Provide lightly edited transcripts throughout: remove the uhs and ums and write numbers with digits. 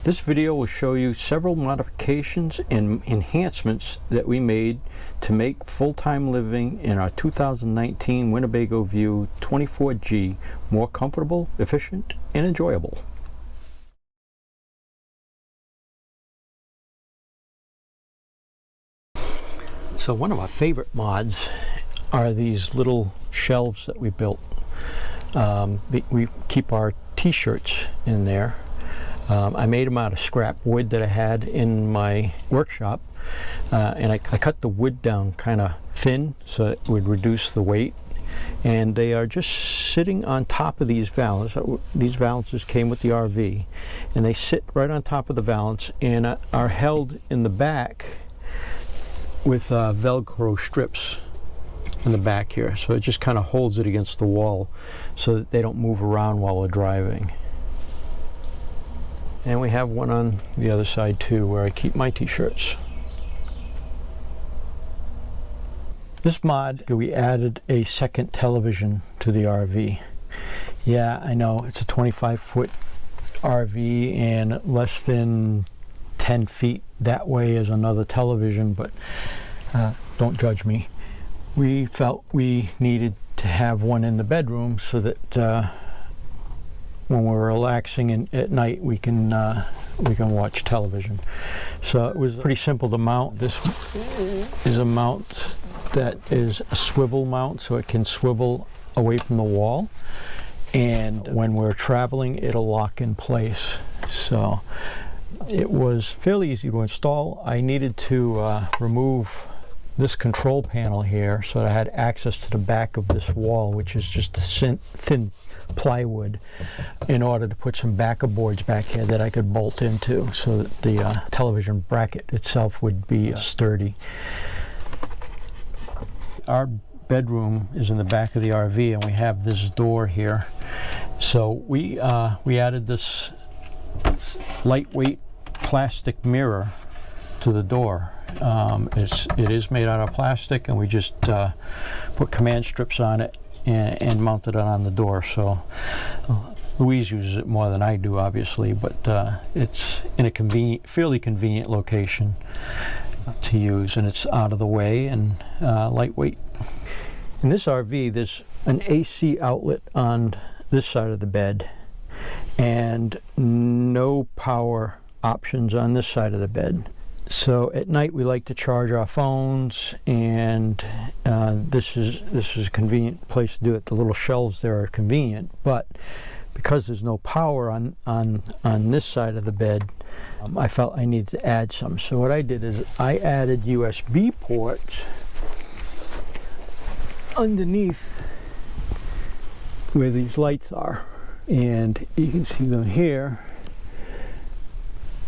This video will show you several modifications and enhancements that we made to make full-time living in our 2019 Winnebago View 24G more comfortable, efficient, and enjoyable. So one of our favorite mods are these little shelves that we built. We keep our t-shirts in there. I made them out of scrap wood that I had in my workshop, and I cut the wood down kind of thin so it would reduce the weight, and they are just sitting on top of these valance. These valances came with the RV, and they sit right on top of the valance and are held in the back with Velcro strips in the back here, so it just kind of holds it against the wall so that they don't move around while we're driving. And we have one on the other side too, where I keep my t-shirts. This mod, we added a second television to the RV. Yeah, I know, it's a 25-foot RV and less than 10 feet that way is another television, but don't judge me. We felt we needed to have one in the bedroom so that when we're relaxing at night we can watch television. So it was pretty simple to mount. This is a mount that is a swivel mount, so it can swivel away from the wall, and when we're traveling it'll lock in place. So it was fairly easy to install. I needed to remove this control panel here so that I had access to the back of this wall, which is just a thin plywood, in order to put some backer boards back here that I could bolt into so that the television bracket itself would be sturdy. Our bedroom is in the back of the RV, and we have this door here. So we added this lightweight plastic mirror to the door. It is made out of plastic, and we just put command strips on it and mounted it on the door. So Louise uses it more than I do, obviously, but it's in a fairly convenient location to use, and it's out of the way and lightweight. In this RV, there's an AC outlet on this side of the bed and no power options on this side of the bed. So at night we like to charge our phones, and this is a convenient place to do it. The little shelves there are convenient, but because there's no power on this side of the bed, I felt I needed to add some. So what I did is I added USB ports underneath where these lights are, and you can see them here.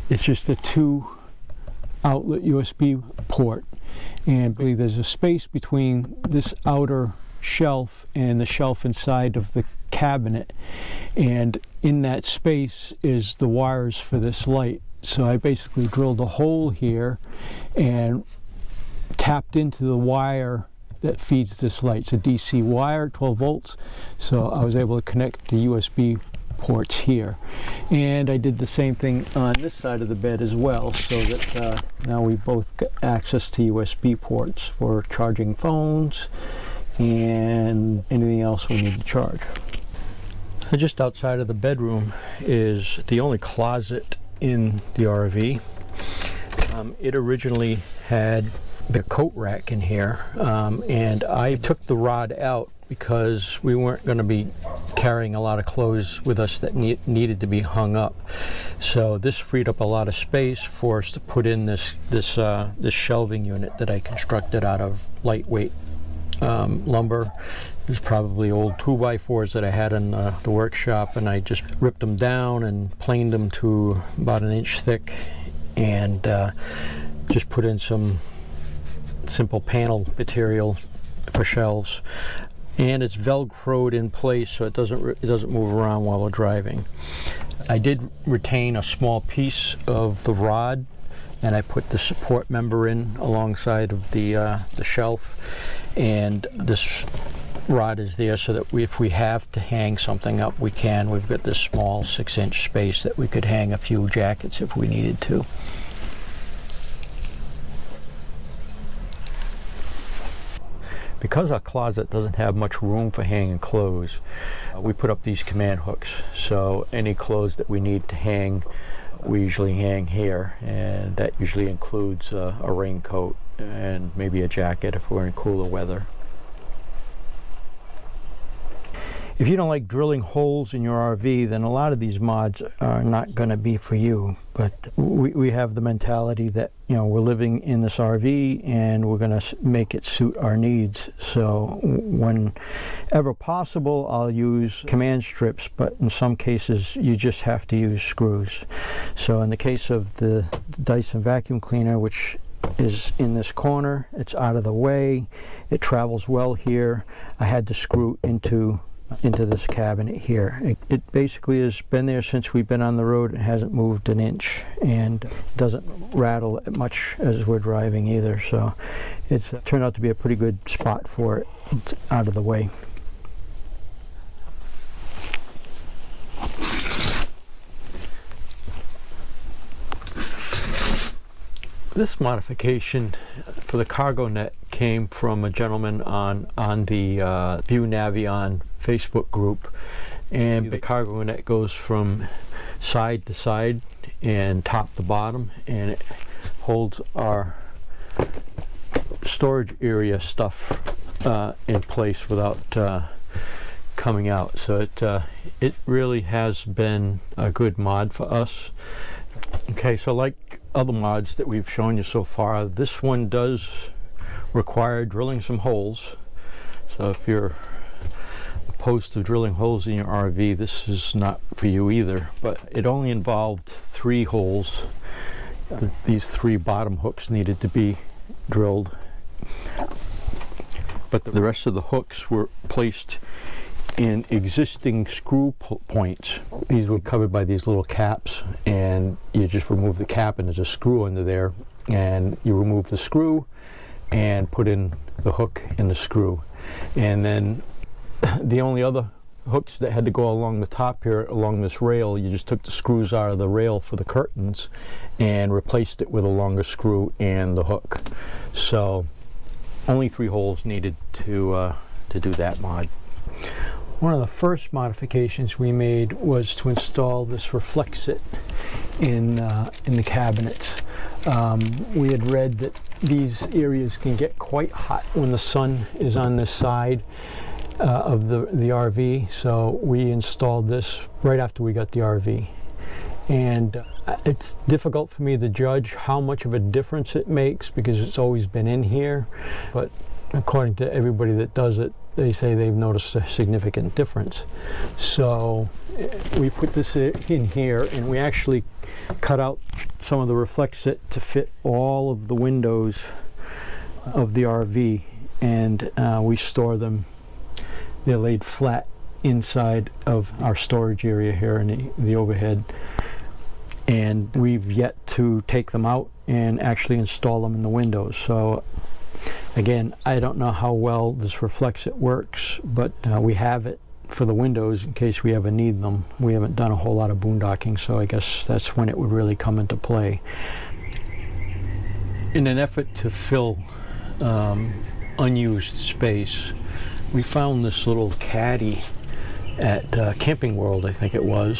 It's just a 2 outlet USB port, and I believe there's a space between this outer shelf and the shelf inside of the cabinet, and in that space is the wires for this light. So I basically drilled a hole here and tapped into the wire that feeds this light. It's a DC wire, 12 volts, so I was able to connect the USB ports here. And I did the same thing on this side of the bed as well, so that now we both got access to USB ports for charging phones and anything else we need to charge. So just outside of the bedroom is the only closet in the RV. It originally had the coat rack in here, and I took the rod out because we weren't going to be carrying a lot of clothes with us that needed to be hung up. So this freed up a lot of space for us to put in this shelving unit that I constructed out of lightweight lumber. There's probably old 2x4s that I had in the workshop, and I just ripped them down and planed them to about 1 inch thick, and just put in some simple panel material for shelves. And it's velcroed in place so it doesn't move around while we're driving. I did retain a small piece of the rod, and I put the support member in alongside of the shelf, and this rod is there so that if we have to hang something up, we can. We've got this small 6-inch space that we could hang a few jackets if we needed to. Because our closet doesn't have much room for hanging clothes, we put up these command hooks. So any clothes that we need to hang, we usually hang here, and that usually includes a raincoat and maybe a jacket if we're in cooler weather. If you don't like drilling holes in your RV, then a lot of these mods are not going to be for you. But we have the mentality that, you know, we're living in this RV and we're going to make it suit our needs. So whenever possible, I'll use command strips, but in some cases you just have to use screws. So in the case of the Dyson vacuum cleaner, which is in this corner, it's out of the way, it travels well here, I had to screw into this cabinet here. It basically has been there since we've been on the road. It hasn't moved an inch, and it doesn't rattle much as we're driving either, so it's turned out to be a pretty good spot for it. It's out of the way. This modification for the cargo net came from a gentleman on the View Navion Facebook group, and the cargo net goes from side to side and top to bottom, and it holds our storage area stuff in place without coming out. So it really has been a good mod for us. Okay, so like other mods that we've shown you so far, this one does require drilling some holes. So if you're opposed to drilling holes in your RV, this is not for you either. But it only involved 3 holes. These 3 bottom hooks needed to be drilled, but the rest of the hooks were placed in existing screw points. These were covered by these little caps, and you just remove the cap and there's a screw under there, and you remove the screw and put in the hook in the screw. And then the only other hooks that had to go along the top here, along this rail, you just took the screws out of the rail for the curtains and replaced it with a longer screw and the hook. So only 3 holes needed to do that mod. One of the first modifications we made was to install this ReflectIX in the cabinets. We had read that these areas can get quite hot when the sun is on this side of the RV, so we installed this right after we got the RV. And it's difficult for me to judge how much of a difference it makes because it's always been in here, but according to everybody that does it, they say they've noticed a significant difference. So we put this in here, and we actually cut out some of the ReflectIX to fit all of the windows of the RV, and we store them. They're laid flat inside of our storage area here in the overhead, and we've yet to take them out and actually install them in the windows. So again, I don't know how well this ReflectIX works, but we have it for the windows in case we ever need them. We haven't done a whole lot of boondocking, so I guess that's when it would really come into play. In an effort to fill unused space, we found this little caddy at Camping World, I think it was,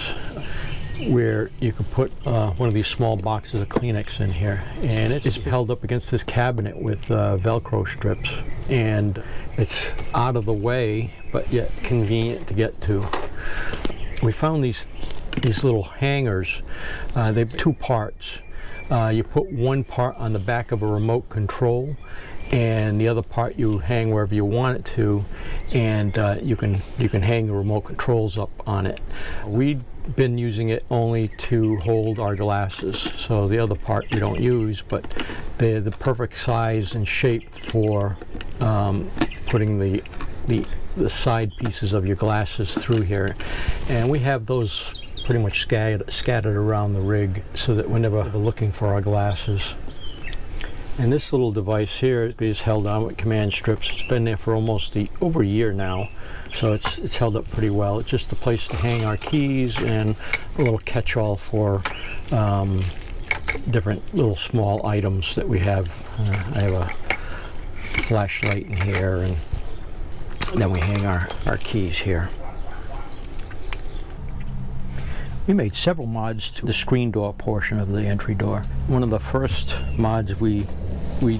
where you could put one of these small boxes of Kleenex in here, and it's held up against this cabinet with Velcro strips, and it's out of the way but yet convenient to get to. We found these little hangers. They have 2 parts. You put one part on the back of a remote control, and the other part you hang wherever you want it to, and you can hang the remote controls up on it. We'd been using it only to hold our glasses, so the other part we don't use, but they're the perfect size and shape for putting the side pieces of your glasses through here. And we have those pretty much scattered around the rig so that whenever we're looking for our glasses. And this little device here is held on with command strips. It's been there for almost over a year now, so it's held up pretty well. It's just a place to hang our keys and a little catch-all for different little small items that we have. I have a flashlight in here, and then we hang our keys here. We made several mods to the screen door portion of the entry door. One of the first mods we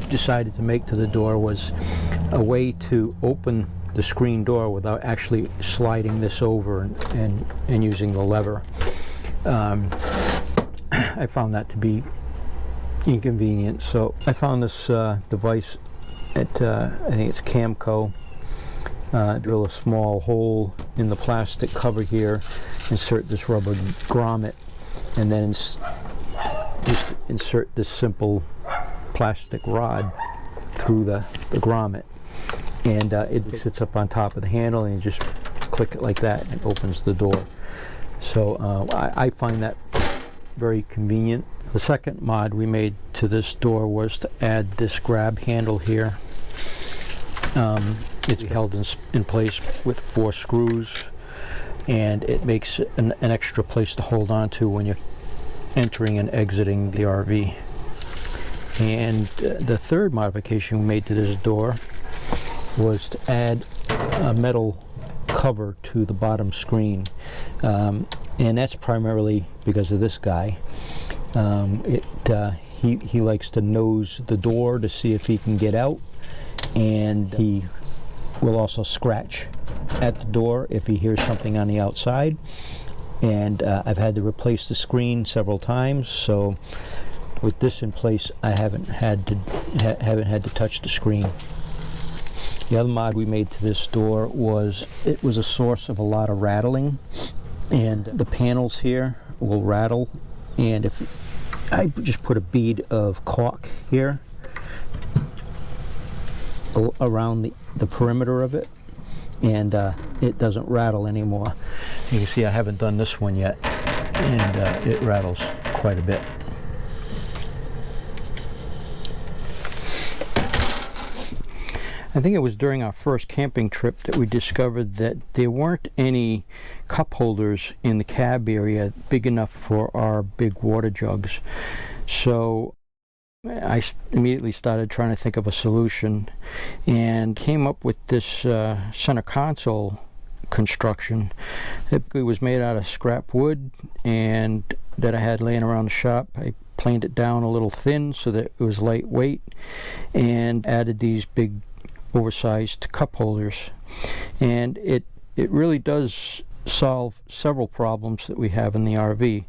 decided to make to the door was a way to open the screen door without actually sliding this over and using the lever. I found that to be inconvenient, so I found this device at I think it's Camco. Drill a small hole in the plastic cover here, insert this rubber grommet, and then just insert this simple plastic rod through the grommet, and it sits up on top of the handle, and you just click it like that and it opens the door. So I find that very convenient. The second mod we made to this door was to add this grab handle here. It's held in place with 4 screws, and it makes an extra place to hold on to when you're entering and exiting the RV. And the third modification we made to this door was to add a metal cover to the bottom screen, and that's primarily because of this guy. He likes to nose the door to see if he can get out, and he will also scratch at the door if he hears something on the outside. And I've had to replace the screen several times, so with this in place I haven't had to touch the screen. The other mod we made to this door was a source of a lot of rattling, and the panels here will rattle, and if I just put a bead of caulk here around the perimeter of it, and it doesn't rattle anymore. You can see I haven't done this one yet, and it rattles quite a bit. I think it was during our first camping trip that we discovered that there weren't any cup holders in the cab area big enough for our big water jugs. So I immediately started trying to think of a solution and came up with this center console construction. It was made out of scrap wood and that I had laying around the shop. I planed it down a little thin so that it was lightweight, and added these big oversized cup holders, and it really does solve several problems that we have in the RV.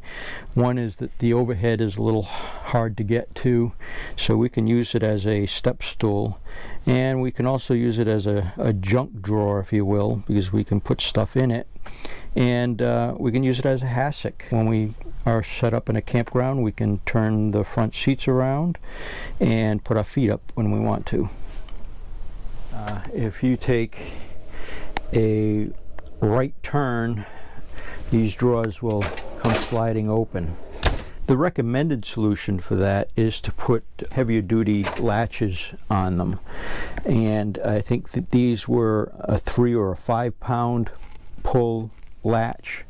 One is that the overhead is a little hard to get to, so we can use it as a step stool, and we can also use it as a junk drawer, if you will, because we can put stuff in it, and we can use it as a hassock. When we are set up in a campground, we can turn the front seats around and put our feet up when we want to. If you take a right turn, these drawers will come sliding open. The recommended solution for that is to put heavier duty latches on them, and I think that these were a 3 or a 5 pound pull latch,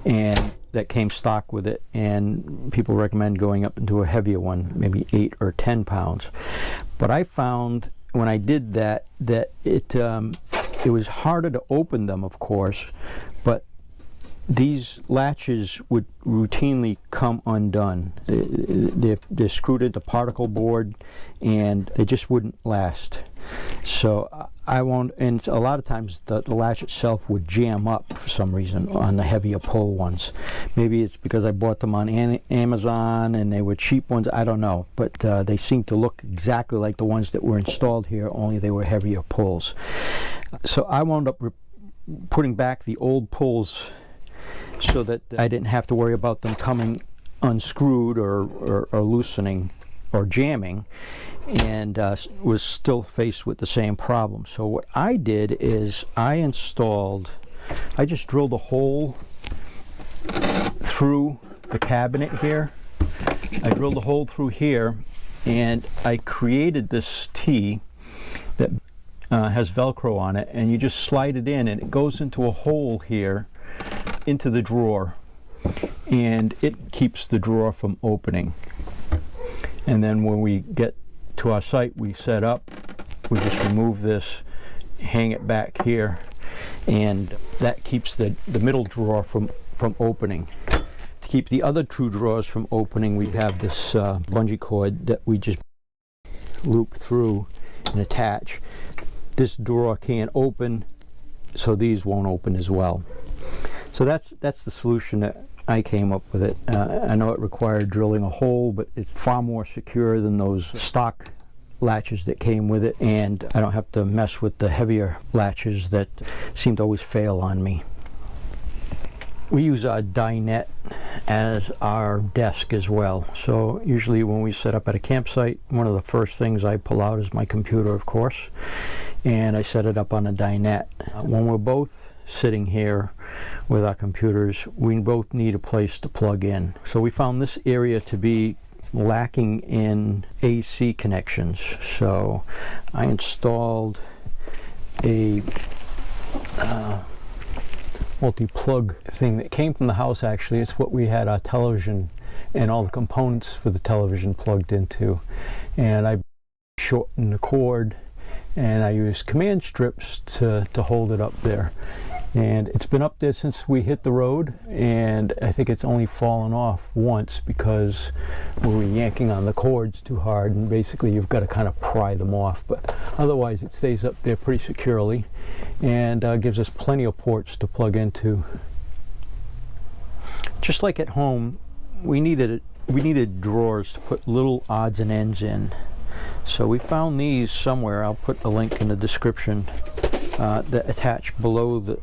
and that came stock with it, and people recommend going up into a heavier one, maybe 8 or 10 pounds. But I found when I did that it was harder to open them, of course, but these latches would routinely come undone. They're screwed into particle board, and they just wouldn't last. So I won't, and a lot of times the latch itself would jam up for some reason on the heavier pull ones. Maybe it's because I bought them on Amazon and they were cheap ones, I don't know, but they seem to look exactly like the ones that were installed here, only they were heavier pulls. So I wound up putting back the old pulls so that I didn't have to worry about them coming unscrewed or loosening or jamming, and was still faced with the same problem. So what I did is I just drilled a hole through the cabinet here. I drilled a hole through here, and I created this T that has Velcro on it, and you just slide it in and it goes into a hole here into the drawer, and it keeps the drawer from opening. And then when we get to our site we set up, we just remove this, hang it back here, and that keeps the middle drawer from opening. To keep the other two drawers from opening, we have this bungee cord that we just loop through and attach. This drawer can't open, so these won't open as well. So that's the solution that I came up with it. I know it required drilling a hole, but it's far more secure than those stock latches that came with it, and I don't have to mess with the heavier latches that seem to always fail on me. We use our Dinette as our desk as well. So usually when we set up at a campsite, one of the first things I pull out is my computer, of course, and I set it up on a Dinette. When we're both sitting here with our computers, we both need a place to plug in. So we found this area to be lacking in AC connections. So I installed a multi-plug thing that came from the house. Actually, it's what we had our television and all the components for the television plugged into, and I shortened the cord and I used command strips to hold it up there. And it's been up there since we hit the road, and I think it's only fallen off once because we were yanking on the cords too hard, and basically you've got to kind of pry them off, but otherwise it stays up there pretty securely and gives us plenty of ports to plug into. Just like at home, we needed drawers to put little odds and ends in. So we found these somewhere. I'll put a link in the description that attach below the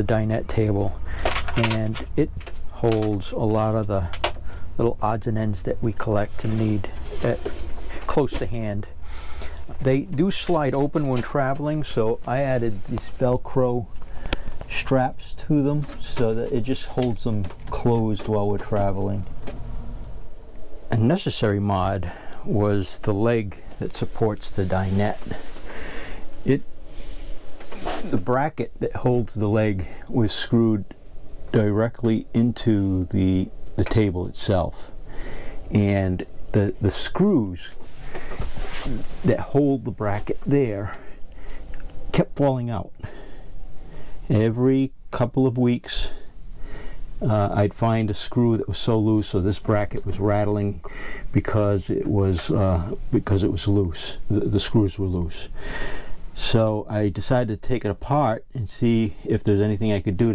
dinette table, and it holds a lot of the little odds and ends that we collect and need close to hand. They do slide open when traveling, so I added these Velcro straps to them so that it just holds them closed while we're traveling. A necessary mod was the leg that supports the dinette. The bracket that holds the leg was screwed directly into the table itself, and the screws that hold the bracket there kept falling out. Every couple of weeks I'd find a screw that was so loose, so this bracket was rattling because it was loose. The screws were loose. So I decided to take it apart and see if there's anything I could do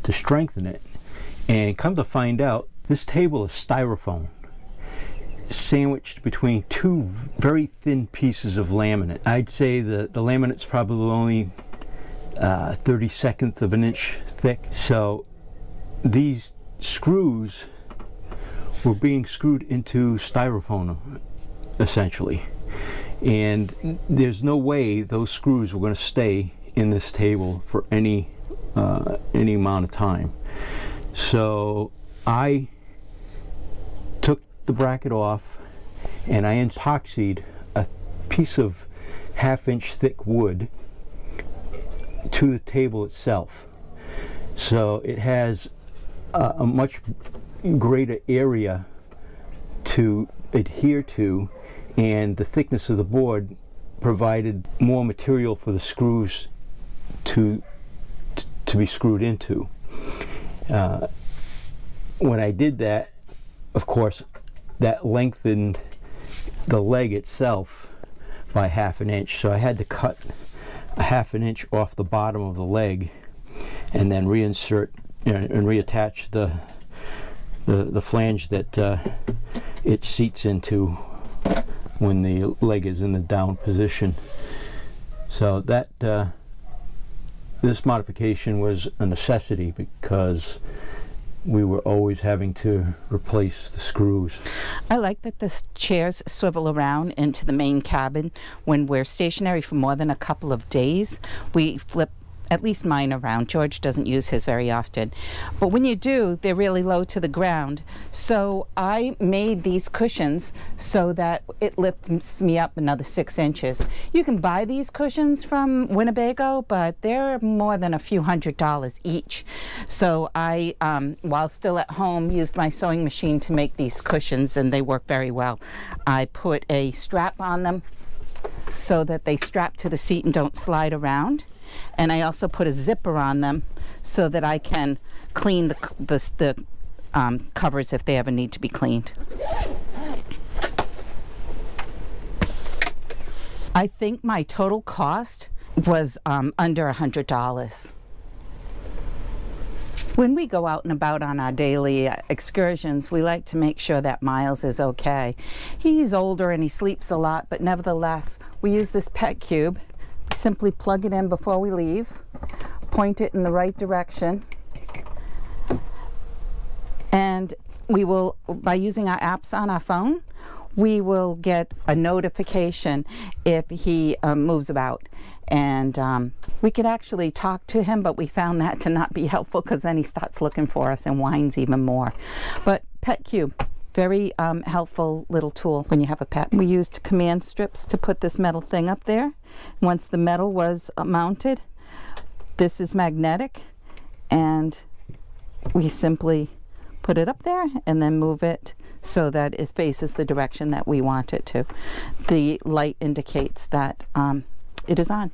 to strengthen it. And come to find out, this table is styrofoam sandwiched between two very thin pieces of laminate. I'd say the laminate's probably only 32nd of an inch thick. So these screws were being screwed into styrofoam, essentially. And there's no way those screws were going to stay in this table for any amount of time. So I took the bracket off and I epoxied a piece of 1/2 inch thick wood to the table itself. So it has a much greater area to adhere to, and the thickness of the board provided more material for the screws to be screwed into. When I did that, of course, that lengthened the leg itself by 1/2 inch, so I had to cut 1/2 inch off the bottom of the leg and then reinsert and reattach the flange that it seats into when the leg is in the down position. So that this modification was a necessity because we were always having to replace the screws. I like that the chairs swivel around into the main cabin. When we're stationary for more than a couple of days, we flip at least mine around. George doesn't use his very often. But when you do, they're really low to the ground. So I made these cushions so that it lifts me up another 6 inches. You can buy these cushions from Winnebago, but they're more than a few $100s each. So I, while still at home, used my sewing machine to make these cushions, and they work very well. I put a strap on them so that they strap to the seat and don't slide around. And I also put a zipper on them so that I can clean the covers if they ever need to be cleaned. I think my total cost was under $100. When we go out and about on our daily excursions, we like to make sure that Miles is okay. He's older and he sleeps a lot, but nevertheless, we use this pet cube. Simply plug it in before we leave, point it in the right direction, and we will, by using our apps on our phone, we will get a notification if he moves about. And we could actually talk to him, but we found that to not be helpful because then he starts looking for us and whines even more. But Pet Cube, very helpful little tool when you have a pet. We used command strips to put this metal thing up there. Once the metal was mounted, this is magnetic, and we simply put it up there and then move it so that it faces the direction that we want it to. The light indicates that it is on.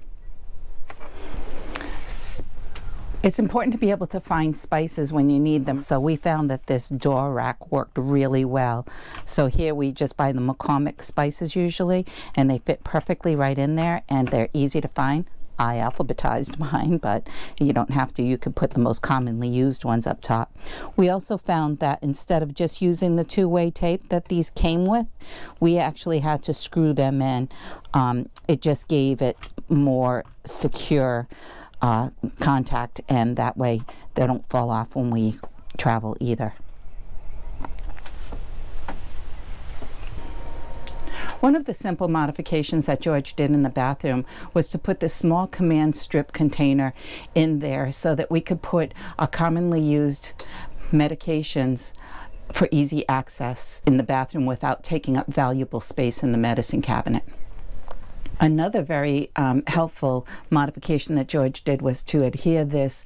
It's important to be able to find spices when you need them. So we found that this door rack worked really well. So here we just buy the McCormick spices usually, and they fit perfectly right in there, and they're easy to find. I alphabetized mine, but you don't have to. You could put the most commonly used ones up top. We also found that instead of just using the two-way tape that these came with, we actually had to screw them in. It just gave it more secure contact, and that way they don't fall off when we travel either. One of the simple modifications that George did in the bathroom was to put this small command strip container in there so that we could put our commonly used medications for easy access in the bathroom without taking up valuable space in the medicine cabinet. Another very helpful modification that George did was to adhere this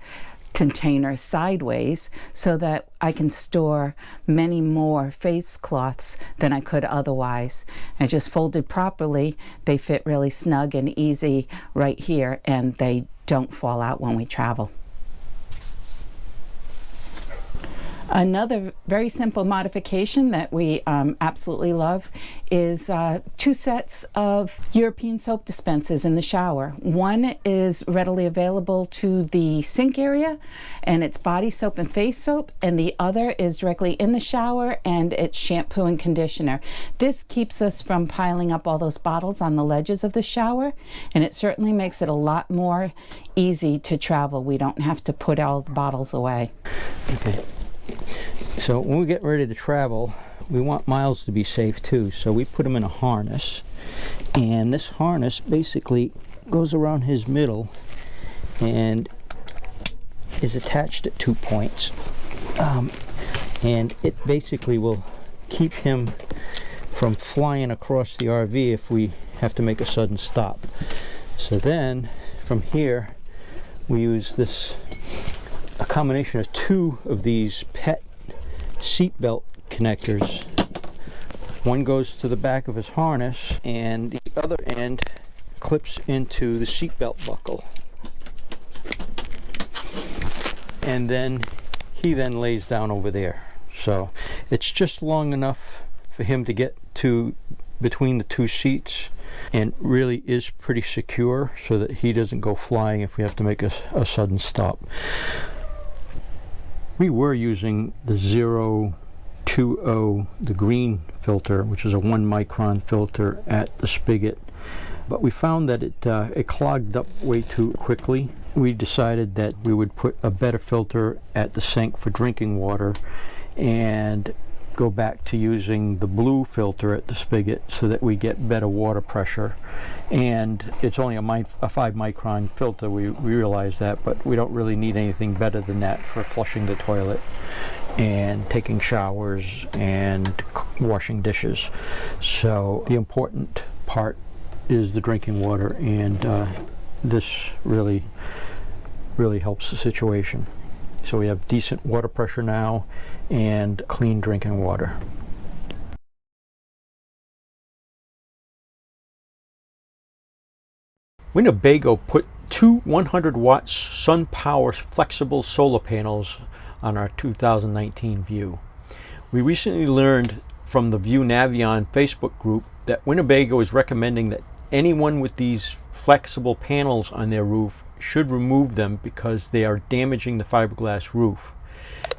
container sideways so that I can store many more face cloths than I could otherwise. And just folded properly, they fit really snug and easy right here, and they don't fall out when we travel. Another very simple modification that we absolutely love is 2 sets of European soap dispensers in the shower. One is readily available to the sink area, and it's body soap and face soap, and the other is directly in the shower, and it's shampoo and conditioner. This keeps us from piling up all those bottles on the ledges of the shower, and it certainly makes it a lot more easy to travel. We don't have to put all the bottles away. Okay. So when we get ready to travel, we want Miles to be safe too, so we put him in a harness, and this harness basically goes around his middle and is attached at 2 points, and it basically will keep him from flying across the RV if we have to make a sudden stop. So then from here we use a combination of 2 of these pet seat belt connectors. One goes to the back of his harness, and the other end clips into the seat belt buckle. And then he lays down over there. So it's just long enough for him to get to between the 2 seats, and really is pretty secure so that he doesn't go flying if we have to make a sudden stop. We were using the 020, the green filter, which is a 1 micron filter at the spigot, but we found that it clogged up way too quickly. We decided that we would put a better filter at the sink for drinking water, and go back to using the blue filter at the spigot so that we get better water pressure. And it's only a 5 micron filter, we realize that, but we don't really need anything better than that for flushing the toilet and taking showers and washing dishes. So the important part is the drinking water, and this really helps the situation. So we have decent water pressure now and clean drinking water. Winnebago put 2 100-watt sun power flexible solar panels on our 2019 View. We recently learned from the View Navion Facebook group that Winnebago is recommending that anyone with these flexible panels on their roof should remove them because they are damaging the fiberglass roof.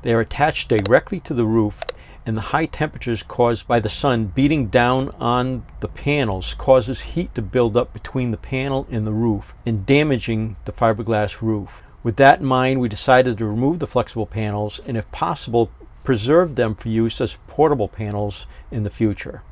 They are attached directly to the roof, and the high temperatures caused by the sun beating down on the panels causes heat to build up between the panel and the roof and damaging the fiberglass roof. With that in mind, we decided to remove the flexible panels and, if possible, preserve them for use as portable panels in the future.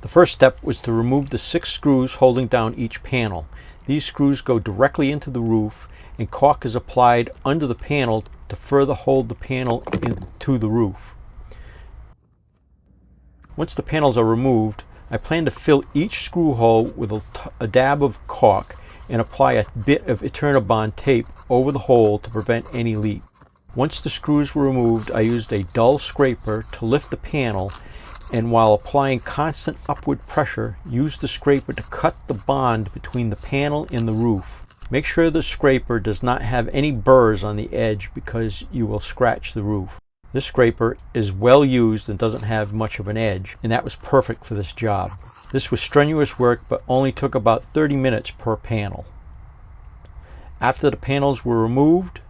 The first step was to remove the 6 screws holding down each panel. These screws go directly into the roof, and caulk is applied under the panel to further hold the panel into the roof. Once the panels are removed, I plan to fill each screw hole with a dab of caulk and apply a bit of Eternabond tape over the hole to prevent any leak. Once the screws were removed, I used a dull scraper to lift the panel, and while applying constant upward pressure, used the scraper to cut the bond between the panel and the roof. Make sure the scraper does not have any burrs on the edge because you will scratch the roof. This scraper is well used and doesn't have much of an edge, and that was perfect for this job. This was strenuous work, but only took about 30 minutes per panel. After the panels were removed,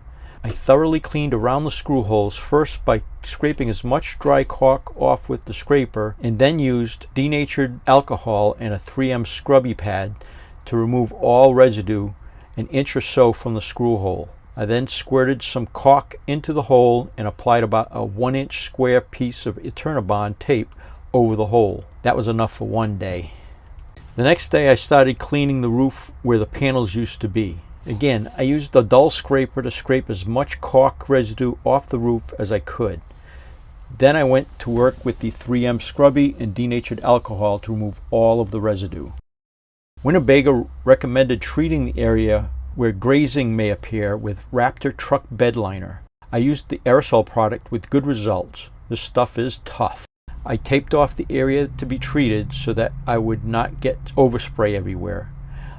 I thoroughly cleaned around the screw holes, first by scraping as much dry caulk off with the scraper, and then used denatured alcohol and a 3M scrubby pad to remove all residue an inch or so from the screw hole. I then squirted some caulk into the hole and applied about a 1-inch square piece of Eternabond tape over the hole. That was enough for one day. The next day I started cleaning the roof where the panels used to be. Again, I used the dull scraper to scrape as much caulk residue off the roof as I could. Then I went to work with the 3M scrubby and denatured alcohol to remove all of the residue. Winnebago recommended treating the area where grazing may appear with Raptor truck bed liner. I used the aerosol product with good results. This stuff is tough. I taped off the area to be treated so that I would not get overspray everywhere.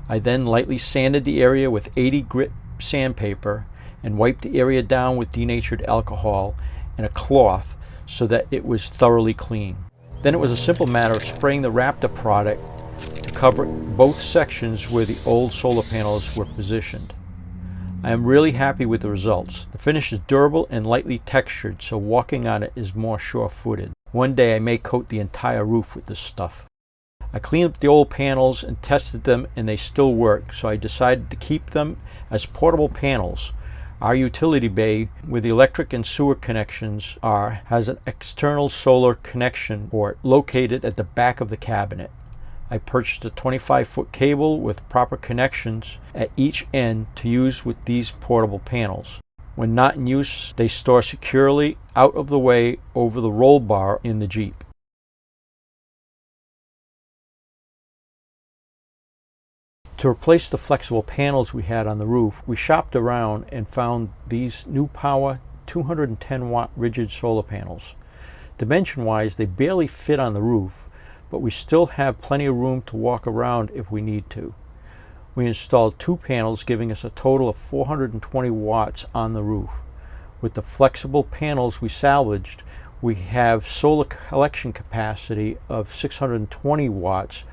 I then lightly sanded the area with 80 grit sandpaper and wiped the area down with denatured alcohol and a cloth so that it was thoroughly clean. Then it was a simple matter of spraying the Raptor product to cover both sections where the old solar panels were positioned. I am really happy with the results. The finish is durable and lightly textured, so walking on it is more sure-footed. One day I may coat the entire roof with this stuff. I cleaned up the old panels and tested them, and they still work, so I decided to keep them as portable panels. Our utility bay, where the electric and sewer connections are, has an external solar connection port located at the back of the cabinet. I purchased a 25-foot cable with proper connections at each end to use with these portable panels. When not in use, they store securely out of the way over the roll bar in the Jeep. To replace the flexible panels we had on the roof, we shopped around and found these New Power 210-watt rigid solar panels. Dimension-wise, they barely fit on the roof, but we still have plenty of room to walk around if we need to. We installed 2 panels, giving us a total of 420 watts on the roof. With the flexible panels we salvaged, we have solar collection capacity of 620 watts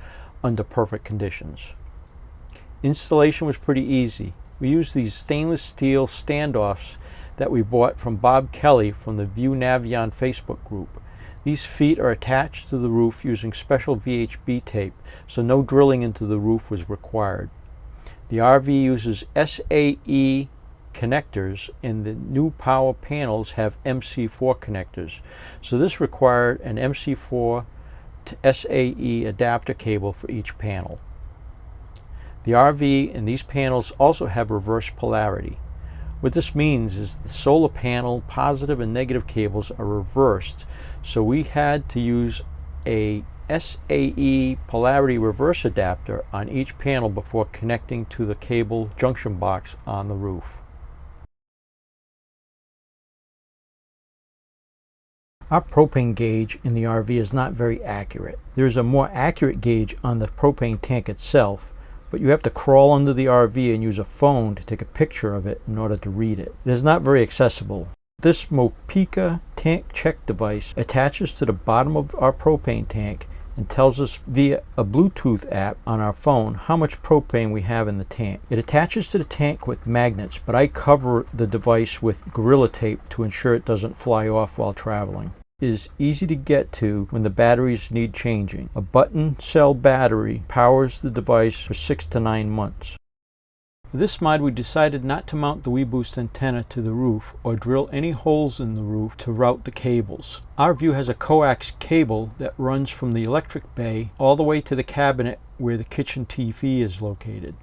under perfect conditions. Installation was pretty easy. We used these stainless steel standoffs that we bought from Bob Kelly from the View Navion Facebook group. These feet are attached to the roof using special VHB tape, so no drilling into the roof was required. The RV uses SAE connectors, and the new power panels have MC4 connectors. So this required an MC4 to SAE adapter cable for each panel. The RV and these panels also have reverse polarity. What this means is the solar panel positive and negative cables are reversed, so we had to use a SAE polarity reverse adapter on each panel before connecting to the cable junction box on the roof. Our propane gauge in the RV is not very accurate. There is a more accurate gauge on the propane tank itself, but you have to crawl under the RV and use a phone to take a picture of it in order to read it. It is not very accessible. This Mopeka tank check device attaches to the bottom of our propane tank and tells us via a Bluetooth app on our phone how much propane we have in the tank. It attaches to the tank with magnets, but I cover the device with Gorilla Tape to ensure it doesn't fly off while traveling. It is easy to get to when the batteries need changing. A button cell battery powers the device for 6 to 9 months. For this mod, we decided not to mount the weBoost antenna to the roof or drill any holes in the roof to route the cables. Our View has a coax cable that runs from the electric bay all the way to the cabinet where the kitchen TV is located.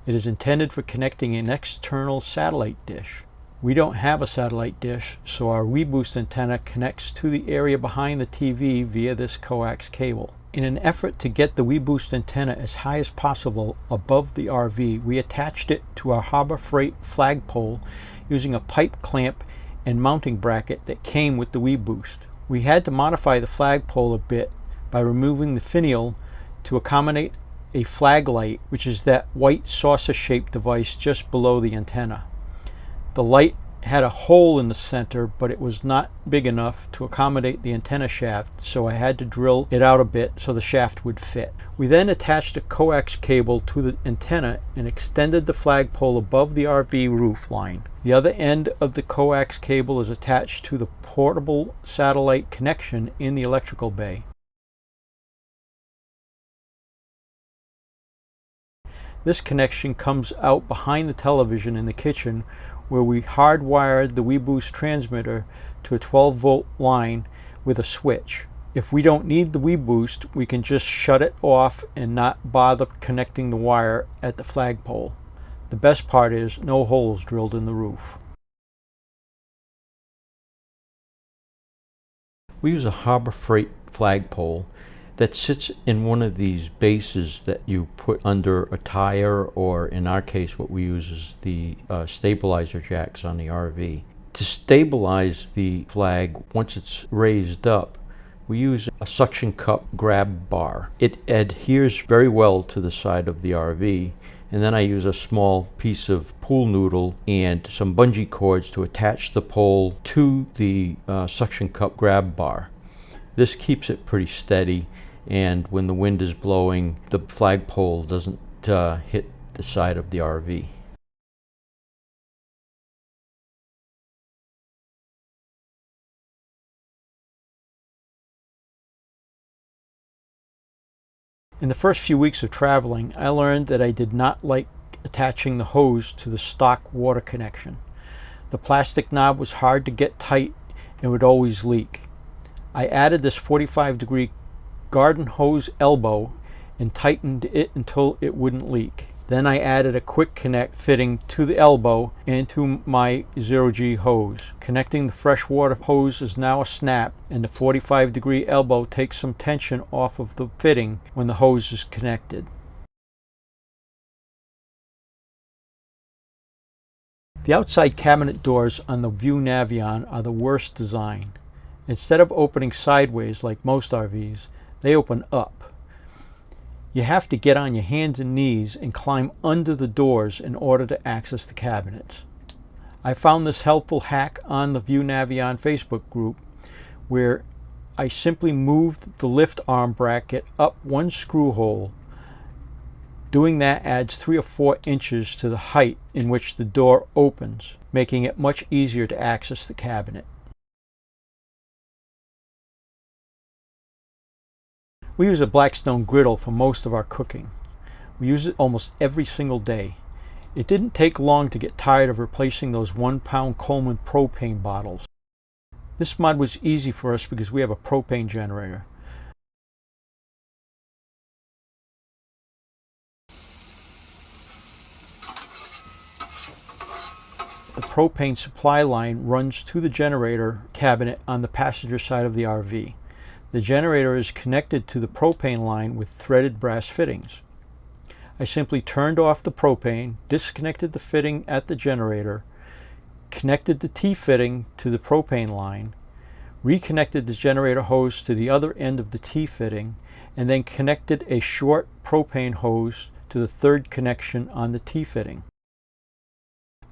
It is intended for connecting an external satellite dish. We don't have a satellite dish, so our weBoost antenna connects to the area behind the TV via this coax cable. In an effort to get the weBoost antenna as high as possible above the RV, we attached it to our Harbor Freight flagpole using a pipe clamp and mounting bracket that came with the weBoost. We had to modify the flagpole a bit by removing the finial to accommodate a flag light, which is that white saucer-shaped device just below the antenna. The light had a hole in the center, but it was not big enough to accommodate the antenna shaft, so I had to drill it out a bit so the shaft would fit. We then attached a coax cable to the antenna and extended the flagpole above the RV roof line. The other end of the coax cable is attached to the portable satellite connection in the electrical bay. This connection comes out behind the television in the kitchen, where we hardwired the weBoost transmitter to a 12-volt line with a switch. If we don't need the weBoost, we can just shut it off and not bother connecting the wire at the flagpole. The best part is no holes drilled in the roof. We use a Harbor Freight flagpole that sits in one of these bases that you put under a tire, or in our case what we use is the stabilizer jacks on the RV. To stabilize the flag once it's raised up, we use a suction cup grab bar. It adheres very well to the side of the RV, and then I use a small piece of pool noodle and some bungee cords to attach the pole to the suction cup grab bar. This keeps it pretty steady, and when the wind is blowing, the flagpole doesn't hit the side of the RV. In the first few weeks of traveling, I learned that I did not like attaching the hose to the stock water connection. The plastic knob was hard to get tight and would always leak. I added this 45-degree garden hose elbow and tightened it until it wouldn't leak. Then I added a quick connect fitting to the elbow and to my 0G hose. Connecting the freshwater hose is now a snap, and the 45-degree elbow takes some tension off of the fitting when the hose is connected. The outside cabinet doors on the View Navion are the worst design. Instead of opening sideways like most RVs, they open up. You have to get on your hands and knees and climb under the doors in order to access the cabinets. I found this helpful hack on the View Navion Facebook group, where I simply moved the lift arm bracket up one screw hole. Doing that adds 3 or 4 inches to the height in which the door opens, making it much easier to access the cabinet. We use a Blackstone griddle for most of our cooking. We use it almost every single day. It didn't take long to get tired of replacing those 1-pound Coleman propane bottles. This mod was easy for us because we have a propane generator. The propane supply line runs to the generator cabinet on the passenger side of the RV. The generator is connected to the propane line with threaded brass fittings. I simply turned off the propane, disconnected the fitting at the generator, connected the T-fitting to the propane line, reconnected the generator hose to the other end of the T-fitting, and then connected a short propane hose to the third connection on the T-fitting.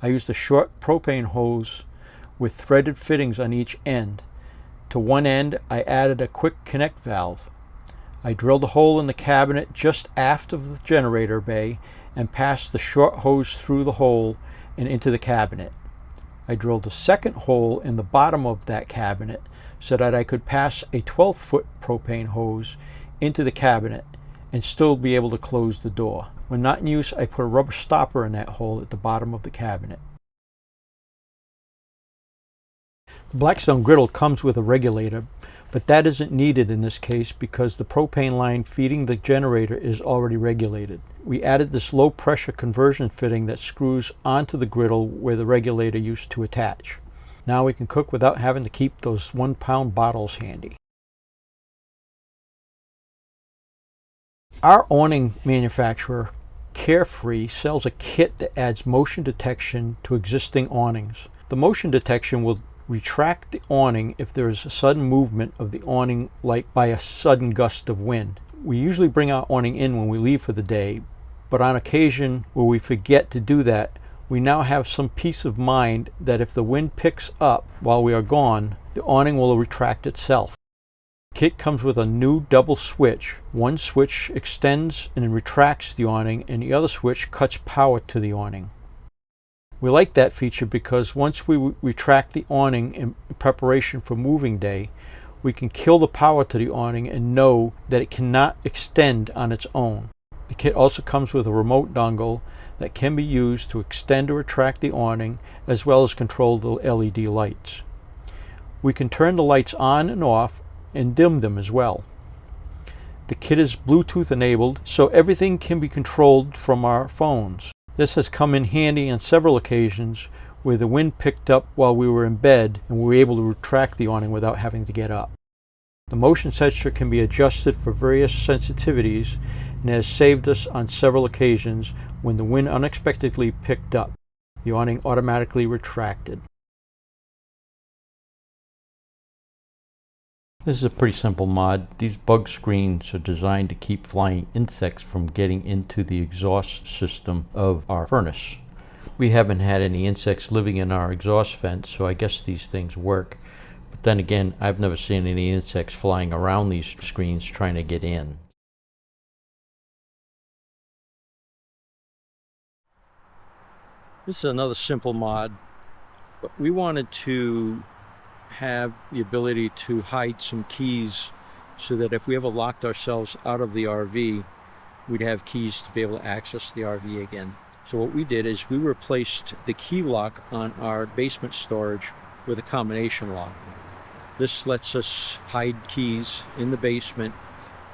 I used a short propane hose with threaded fittings on each end. To one end, I added a quick connect valve. I drilled a hole in the cabinet just aft of the generator bay and passed the short hose through the hole and into the cabinet. I drilled a second hole in the bottom of that cabinet so that I could pass a 12-foot propane hose into the cabinet and still be able to close the door. When not in use, I put a rubber stopper in that hole at the bottom of the cabinet. The Blackstone griddle comes with a regulator, but that isn't needed in this case because the propane line feeding the generator is already regulated. We added this low pressure conversion fitting that screws onto the griddle where the regulator used to attach. Now we can cook without having to keep those 1-pound bottles handy. Our awning manufacturer, Carefree, sells a kit that adds motion detection to existing awnings. The motion detection will retract the awning if there is a sudden movement of the awning, like by a sudden gust of wind. We usually bring our awning in when we leave for the day, but on occasion where we forget to do that, we now have some peace of mind that if the wind picks up while we are gone, the awning will retract itself. The kit comes with a new double switch. One switch extends and retracts the awning, and the other switch cuts power to the awning. We like that feature because once we retract the awning in preparation for moving day, we can kill the power to the awning and know that it cannot extend on its own. The kit also comes with a remote dongle that can be used to extend or retract the awning, as well as control the LED lights. We can turn the lights on and off and dim them as well. The kit is Bluetooth enabled, so everything can be controlled from our phones. This has come in handy on several occasions where the wind picked up while we were in bed and we were able to retract the awning without having to get up. The motion sensor can be adjusted for various sensitivities and has saved us on several occasions when the wind unexpectedly picked up. The awning automatically retracted. This is a pretty simple mod. These bug screens are designed to keep flying insects from getting into the exhaust system of our furnace. We haven't had any insects living in our exhaust vents, so I guess these things work. But then again, I've never seen any insects flying around these screens trying to get in. This is another simple mod, but we wanted to have the ability to hide some keys so that if we ever locked ourselves out of the RV, we'd have keys to be able to access the RV again. So what we did is we replaced the key lock on our basement storage with a combination lock. This lets us hide keys in the basement,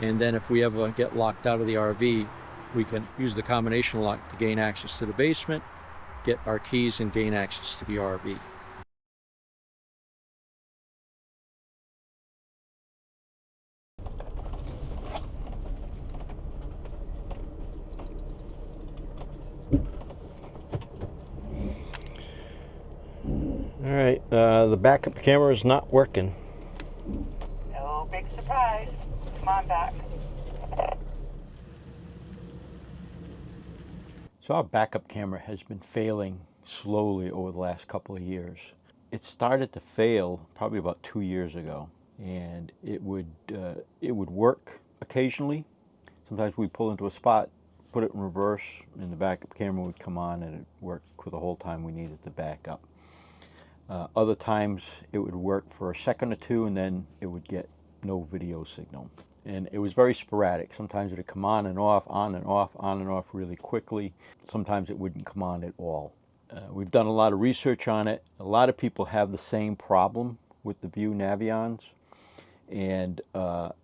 and then if we ever get locked out of the RV, we can use the combination lock to gain access to the basement, get our keys, and gain access to the RV. Alright, the backup camera is not working. No big surprise. Come on back. So our backup camera has been failing slowly over the last couple of years. It started to fail probably about 2 years ago, and it would work occasionally. Sometimes we'd pull into a spot, put it in reverse, and the backup camera would come on, and it worked for the whole time we needed to back up. Other times it would work for a second or two, and then it would get no video signal. and it was very sporadic. Sometimes it would come on and off, on and off, on and off really quickly. Sometimes it wouldn't come on at all. We've done a lot of research on it. A lot of people have the same problem with the View Navions, and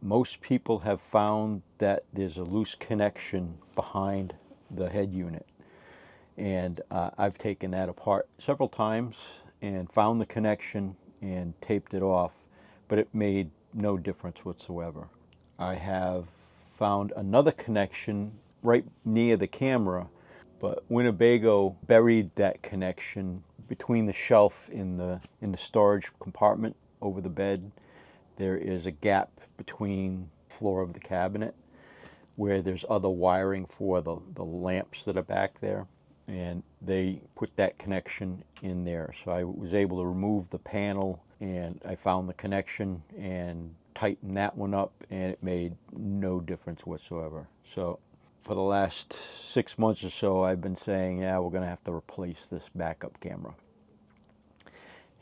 most people have found that there's a loose connection behind the head unit. And I've taken that apart several times and found the connection and taped it off, but it made no difference whatsoever. I have found another connection right near the camera, but Winnebago buried that connection between the shelf in the storage compartment over the bed. There is a gap between the floor of the cabinet where there's other wiring for the lamps that are back there, and they put that connection in there. So I was able to remove the panel, and I found the connection and tightened that one up, and it made no difference whatsoever. So for the last 6 months or so, I've been saying, yeah, we're going to have to replace this backup camera.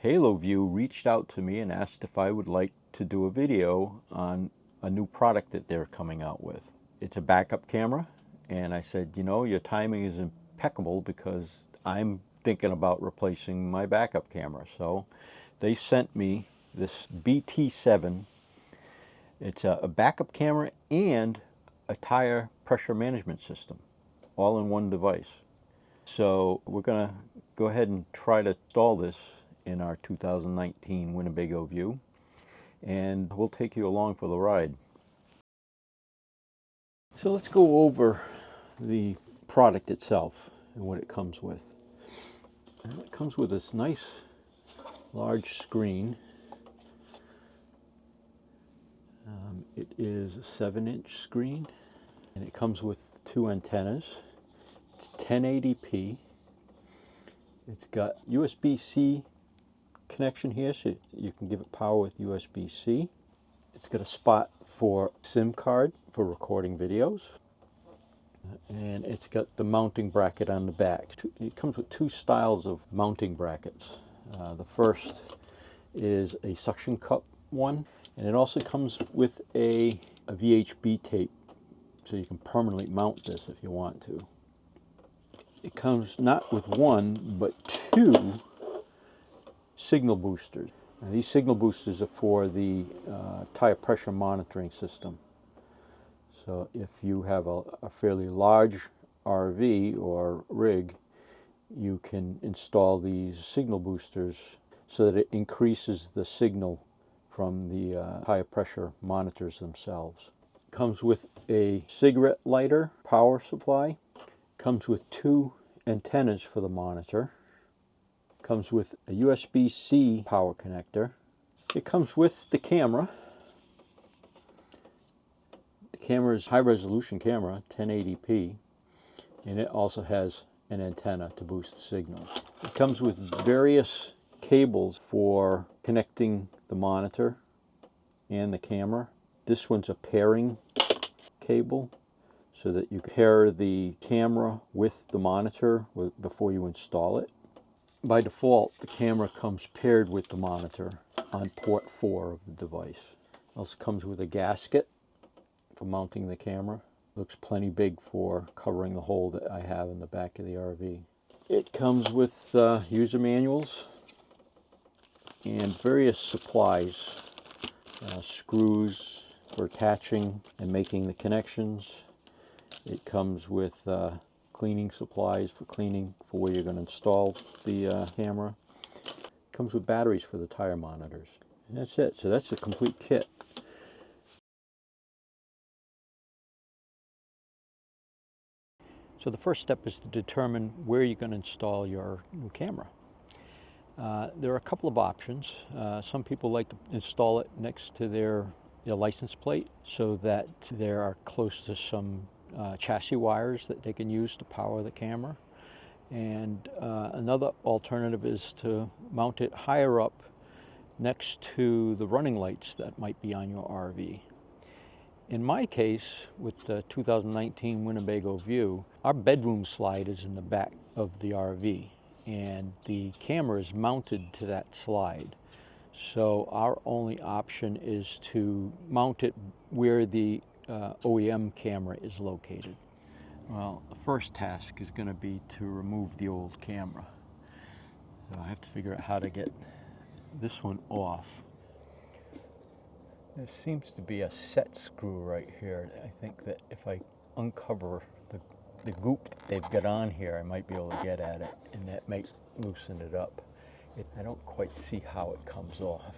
Haloview reached out to me and asked if I would like to do a video on a new product that they're coming out with. It's a backup camera, and I said, you know, your timing is impeccable because I'm thinking about replacing my backup camera. So they sent me this BT7. It's a backup camera and a tire pressure management system, all in one device. So we're going to go ahead and try to install this in our 2019 Winnebago View, and we'll take you along for the ride. So let's go over the product itself and what it comes with. And it comes with this nice large screen. It is a 7-inch screen, and it comes with 2 antennas. It's 1080p. It's got USB-C connection here, so you can give it power with USB-C. It's got a spot for SIM card for recording videos. And it's got the mounting bracket on the back. It comes with 2 styles of mounting brackets. The first is a suction cup one, and it also comes with a VHB tape, so you can permanently mount this if you want to. It comes not with 1, but 2 signal boosters. Now, these signal boosters are for the tire pressure monitoring system. So if you have a fairly large RV or rig, you can install these signal boosters so that it increases the signal from the tire pressure monitors themselves. Comes with a cigarette lighter power supply. Comes with 2 antennas for the monitor. Comes with a USB-C power connector. It comes with the camera. The camera is high-resolution camera, 1080p, and it also has an antenna to boost the signal. It comes with various cables for connecting the monitor and the camera. This one's a pairing cable, so that you pair the camera with the monitor before you install it. By default, the camera comes paired with the monitor on port 4 of the device. It also comes with a gasket for mounting the camera. Looks plenty big for covering the hole that I have in the back of the RV. It comes with user manuals and various supplies, screws for attaching and making the connections. It comes with cleaning supplies for cleaning for where you're going to install the camera. It comes with batteries for the tire monitors. And that's it. So that's a complete kit. So the first step is to determine where you're going to install your new camera. There are a couple of options. Some people like to install it next to their license plate so that they are close to some chassis wires that they can use to power the camera. And another alternative is to mount it higher up next to the running lights that might be on your RV. In my case, with the 2019 Winnebago View, our bedroom slide is in the back of the RV, and the camera is mounted to that slide. So our only option is to mount it where the OEM camera is located. Well, the first task is going to be to remove the old camera. So I have to figure out how to get this one off. There seems to be a set screw right here. I think that if I uncover the goop they've got on here, I might be able to get at it, and that might loosen it up. I don't quite see how it comes off.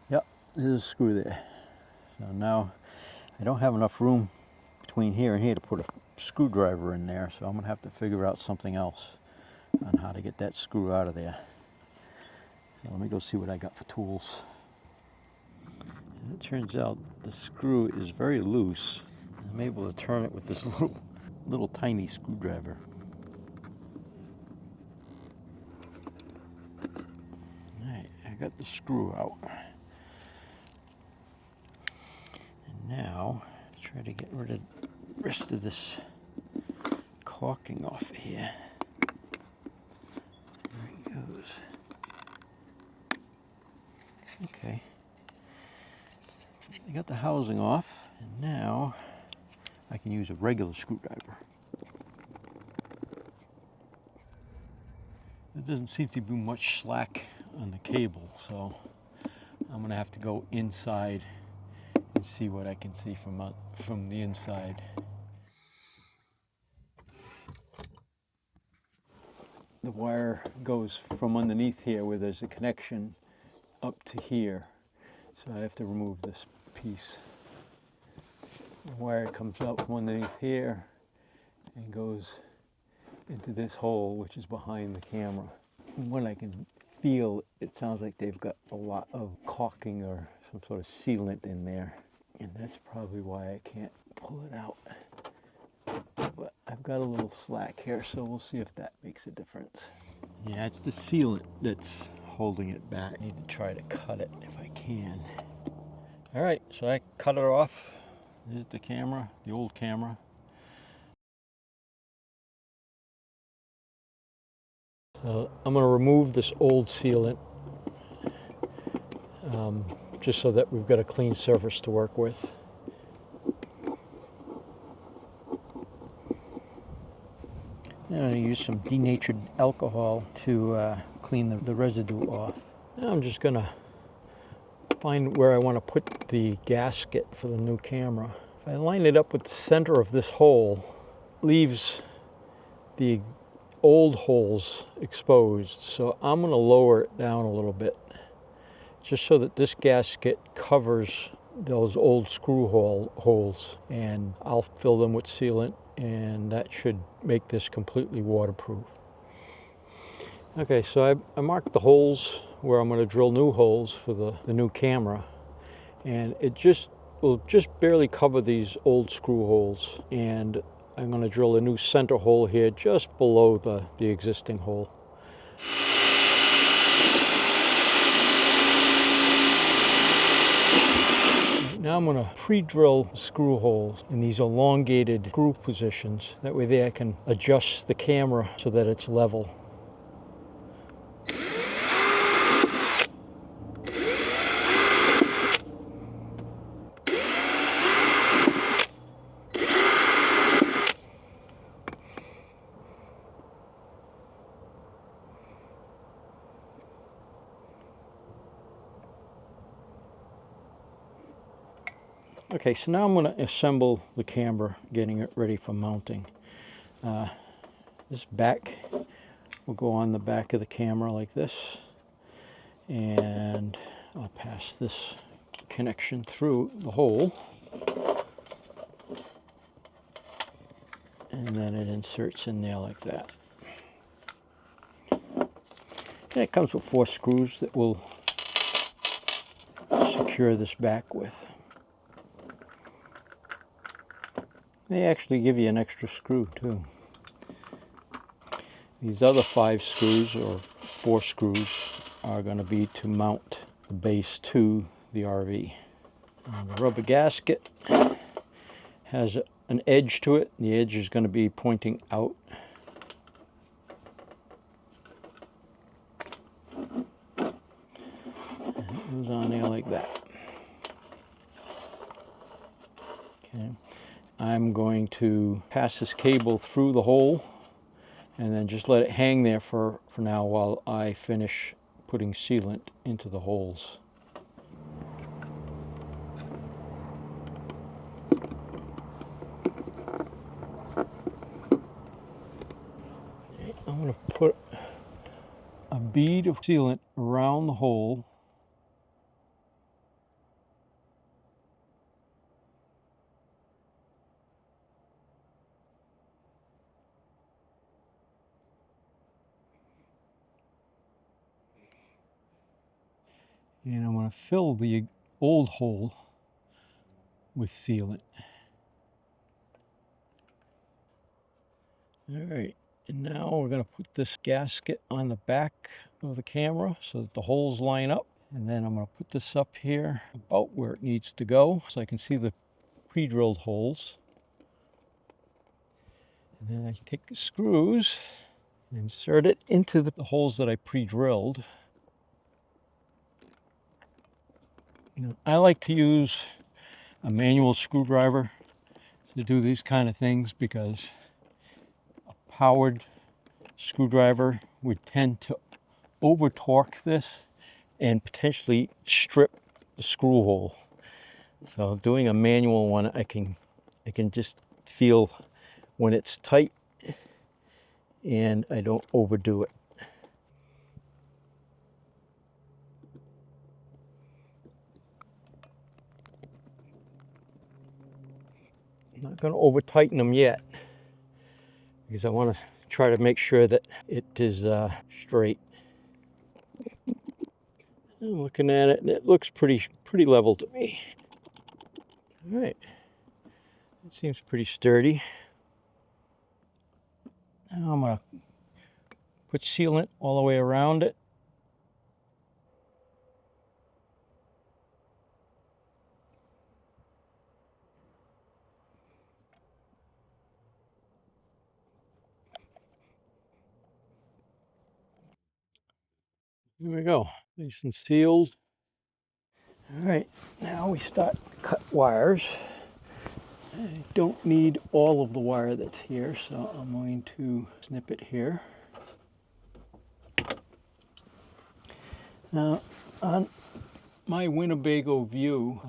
Yep, there's a screw there. So now I don't have enough room between here and here to put a screwdriver in there, so I'm going to have to figure out something else on how to get that screw out of there. So let me go see what I got for tools. As it turns out, the screw is very loose. I'm able to turn it with this little tiny screwdriver. Alright, I got the screw out. And now, try to get rid of the rest of this caulking off of here. There it goes. Okay. I got the housing off, and now I can use a regular screwdriver. There doesn't seem to be much slack on the cable, so I'm going to have to go inside and see what I can see from the inside. The wire goes from underneath here where there's a connection up to here, so I have to remove this piece. The wire comes out from underneath here and goes into this hole, which is behind the camera. From what I can feel, it sounds like they've got a lot of caulking or some sort of sealant in there, and that's probably why I can't pull it out. But I've got a little slack here, so we'll see if that makes a difference. Yeah, it's the sealant that's holding it back. I need to try to cut it if I can. All right, so I cut it off. This is the camera, the old camera. So I'm going to remove this old sealant just so that we've got a clean surface to work with. I'm going to use some denatured alcohol to clean the residue off. Now I'm just going to find where I want to put the gasket for the new camera. If I line it up with the center of this hole, leaves the old holes exposed. So I'm going to lower it down a little bit, just so that this gasket covers those old screw holes, and I'll fill them with sealant, and that should make this completely waterproof. Okay, so I marked the holes where I'm going to drill new holes for the new camera, and it will just barely cover these old screw holes, and I'm going to drill a new center hole here just below the existing hole. Now I'm going to pre-drill screw holes in these elongated screw positions. That way there I can adjust the camera so that it's level. Okay, so now I'm going to assemble the camera, getting it ready for mounting. This back will go on the back of the camera like this, and I'll pass this connection through the hole, and then it inserts in there like that. And it comes with 4 screws that will secure this back with. They actually give you an extra screw too. These other 5 screws, or 4 screws, are going to be to mount the base to the RV. And the rubber gasket has an edge to it. The edge is going to be pointing out. And it goes on there like that. Okay. I'm going to pass this cable through the hole and then just let it hang there for now while I finish putting sealant into the holes. I'm going to put a bead of sealant around the hole. And I'm going to fill the old hole with sealant. All right, and now we're going to put this gasket on the back of the camera so that the holes line up. And then I'm going to put this up here about where it needs to go so I can see the pre-drilled holes. And then I take the screws and insert it into the holes that I pre-drilled. Now, I like to use a manual screwdriver to do these kind of things because a powered screwdriver would tend to over torque this and potentially strip the screw hole. So doing a manual one, I can just feel when it's tight and I don't overdo it. I'm not going to over tighten them yet because I want to try to make sure that it is straight. I'm looking at it and it looks pretty level to me. All right, it seems pretty sturdy. Now I'm going to put sealant all the way around it. Here we go, nice and sealed. All right, now we start to cut wires. I don't need all of the wire that's here, so I'm going to snip it here. Now, on my Winnebago View,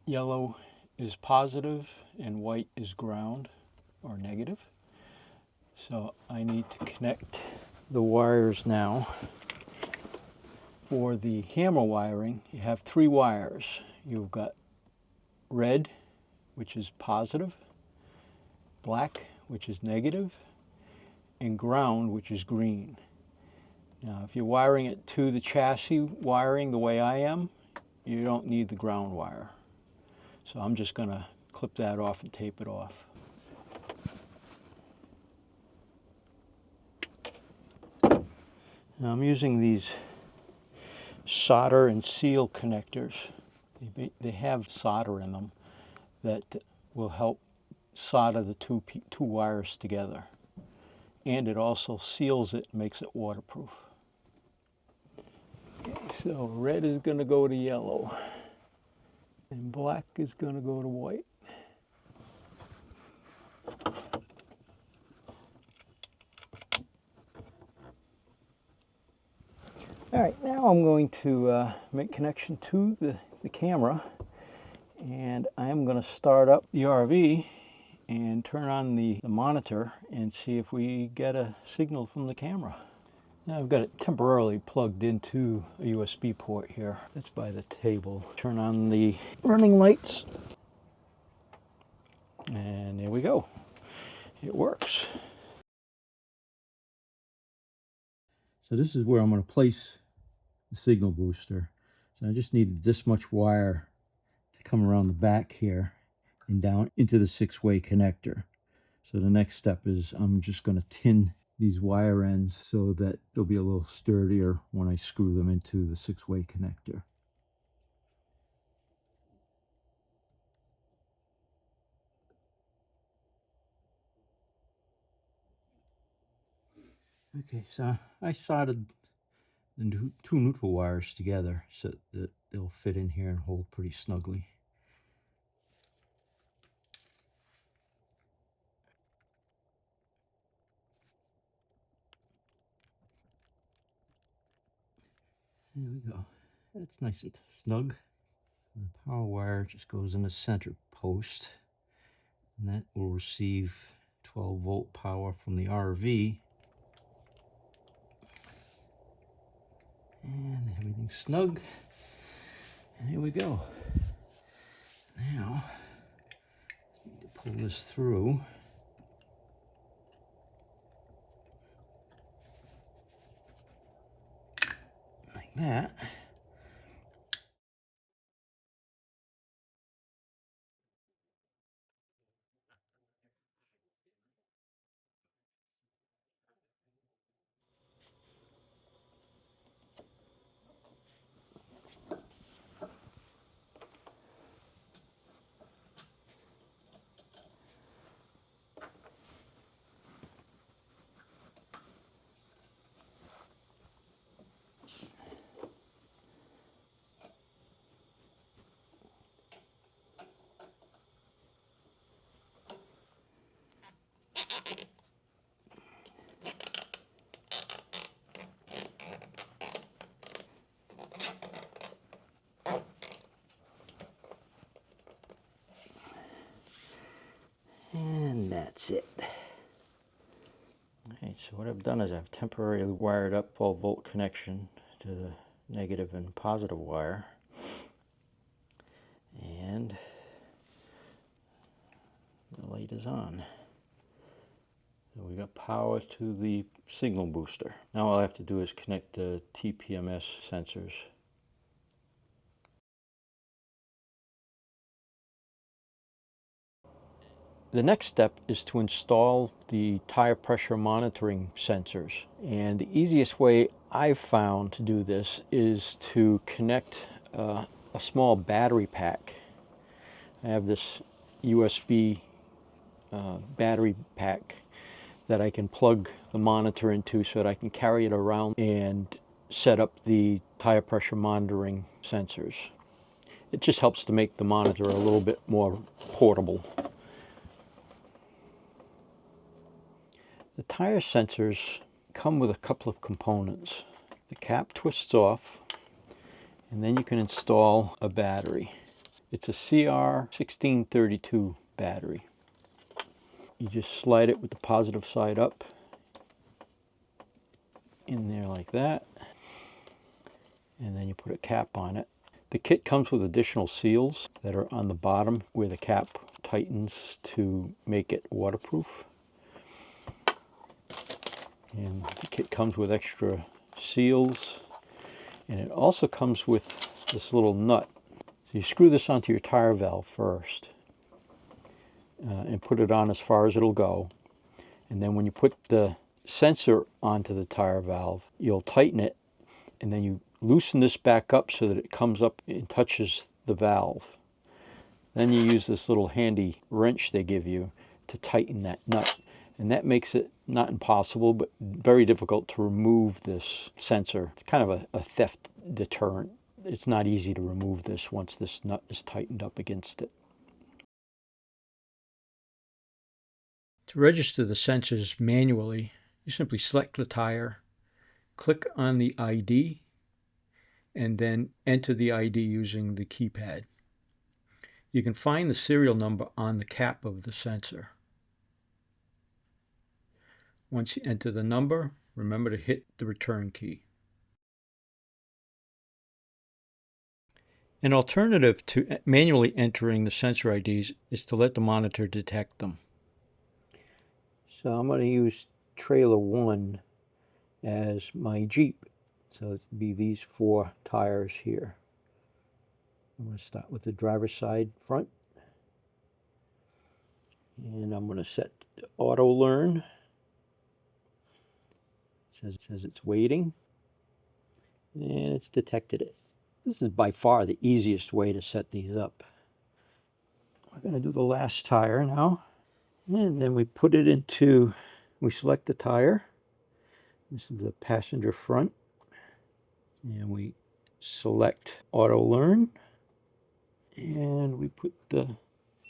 yellow is positive and white is ground or negative. So I need to connect the wires now. For the camera wiring, you have 3 wires. You've got red, which is positive, black, which is negative, and ground, which is green. Now, if you're wiring it to the chassis wiring the way I am, you don't need the ground wire. So I'm just going to clip that off and tape it off. Now I'm using these solder and seal connectors. They have solder in them that will help solder the two wires together. And it also seals it and makes it waterproof. Okay, so red is going to go to yellow and black is going to go to white. All right, now I'm going to make connection to the camera, and I'm going to start up the RV and turn on the monitor and see if we get a signal from the camera. Now I've got it temporarily plugged into a USB port here. That's by the table. Turn on the running lights, and there we go. It works. So this is where I'm going to place the signal booster. So I just needed this much wire to come around the back here and down into the 6-way connector. So the next step is I'm just going to tin these wire ends so that they'll be a little sturdier when I screw them into the 6-way connector. Okay, so I soldered the two neutral wires together so that they'll fit in here and hold pretty snugly. There we go. That's nice and snug. The power wire just goes in the center post, and that will receive 12-volt power from the RV. And everything's snug. And here we go. Now, I need to pull this through. Like that. And that's it. Alright, so what I've done is I've temporarily wired up 12-volt connection to the negative and positive wire. And the light is on. So we got power to the signal booster. Now all I have to do is connect the TPMS sensors. The next step is to install the tire pressure monitoring sensors. And the easiest way I've found to do this is to connect a small battery pack. I have this USB battery pack that I can plug the monitor into so that I can carry it around and set up the tire pressure monitoring sensors. It just helps to make the monitor a little bit more portable. The tire sensors come with a couple of components. The cap twists off, and then you can install a battery. It's a CR1632 battery. You just slide it with the positive side up in there like that, and then you put a cap on it. The kit comes with additional seals that are on the bottom where the cap tightens to make it waterproof. And the kit comes with extra seals, and it also comes with this little nut. So you screw this onto your tire valve first and put it on as far as it'll go. And then when you put the sensor onto the tire valve, you'll tighten it, and then you loosen this back up so that it comes up and touches the valve. Then you use this little handy wrench they give you to tighten that nut. And that makes it not impossible, but very difficult to remove this sensor. It's kind of a theft deterrent. It's not easy to remove this once this nut is tightened up against it. To register the sensors manually, you simply select the tire, click on the ID, and then enter the ID using the keypad. You can find the serial number on the cap of the sensor. Once you enter the number, remember to hit the return key. An alternative to manually entering the sensor IDs is to let the monitor detect them. So I'm going to use trailer 1 as my Jeep. So it's be these 4 tires here. I'm going to start with the driver's side front. And I'm going to set auto learn. It says it's waiting. And it's detected it. This is by far the easiest way to set these up. We're going to do the last tire now. And then we put it into, we select the tire. This is the passenger front, and we select auto learn, and we put the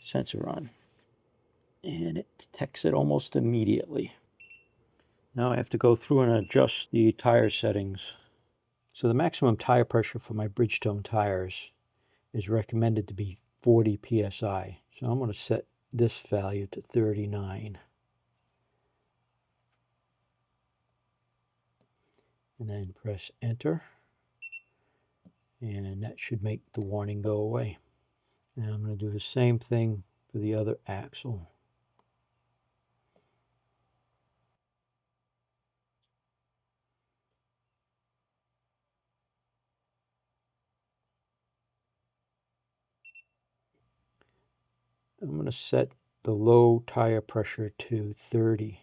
sensor on, and it detects it almost immediately. Now I have to go through and adjust the tire settings. So the maximum tire pressure for my Bridgestone tires is recommended to be 40 psi. So I'm going to set this value to 39. And then press enter. And that should make the warning go away. And I'm going to do the same thing for the other axle. I'm going to set the low tire pressure to 30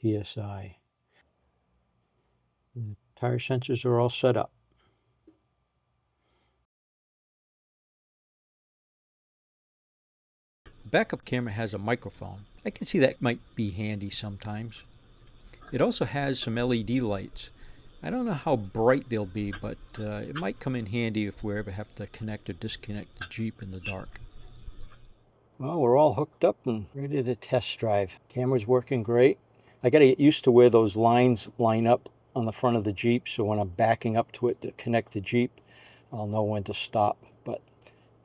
psi. The tire sensors are all set up. The backup camera has a microphone. I can see that might be handy sometimes. It also has some LED lights. I don't know how bright they'll be, but it might come in handy if we ever have to connect or disconnect the Jeep in the dark. Well, we're all hooked up and ready to test drive. Camera's working great. I got to get used to where those lines line up on the front of the Jeep, so when I'm backing up to it to connect the Jeep, I'll know when to stop. But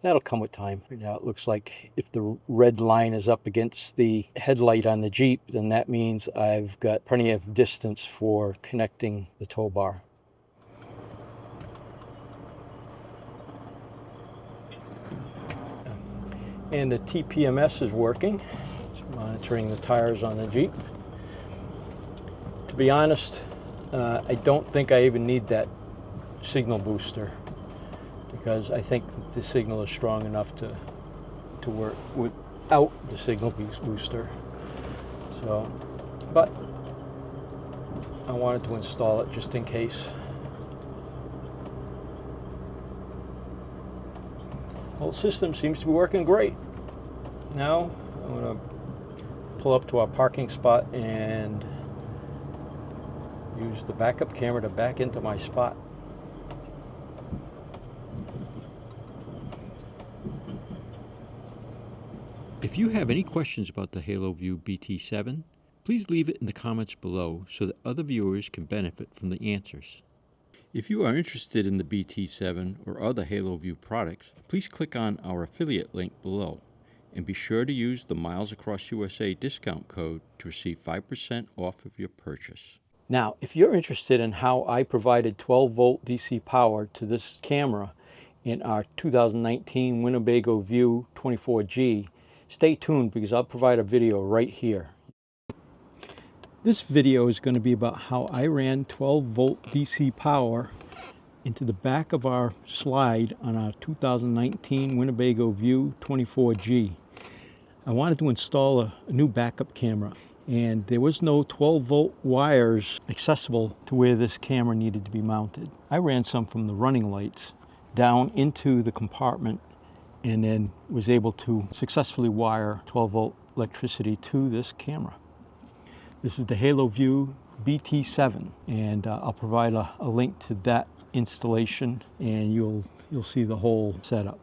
that'll come with time. Right now it looks like if the red line is up against the headlight on the Jeep, then that means I've got plenty of distance for connecting the tow bar. And the TPMS is working. It's monitoring the tires on the Jeep. To be honest, I don't think I even need that signal booster, because I think the signal is strong enough to work without the signal booster. So, but I wanted to install it just in case. Whole system seems to be working great. Now I'm going to pull up to our parking spot and use the backup camera to back into my spot. If you have any questions about the Haloview BT7, please leave it in the comments below so that other viewers can benefit from the answers. If you are interested in the BT7 or other Haloview products, please click on our affiliate link below and be sure to use the MilesAcrossUSA discount code to receive 5% off of your purchase. Now, if you're interested in how I provided 12-volt DC power to this camera in our 2019 Winnebago View 24G, stay tuned because I'll provide a video right here. This video is going to be about how I ran 12-volt DC power into the back of our slide on our 2019 Winnebago View 24G. I wanted to install a new backup camera, and there was no 12-volt wires accessible to where this camera needed to be mounted. I ran some from the running lights down into the compartment and then was able to successfully wire 12-volt electricity to this camera. This is the Haloview BT7, and I'll provide a link to that installation, and you'll see the whole setup.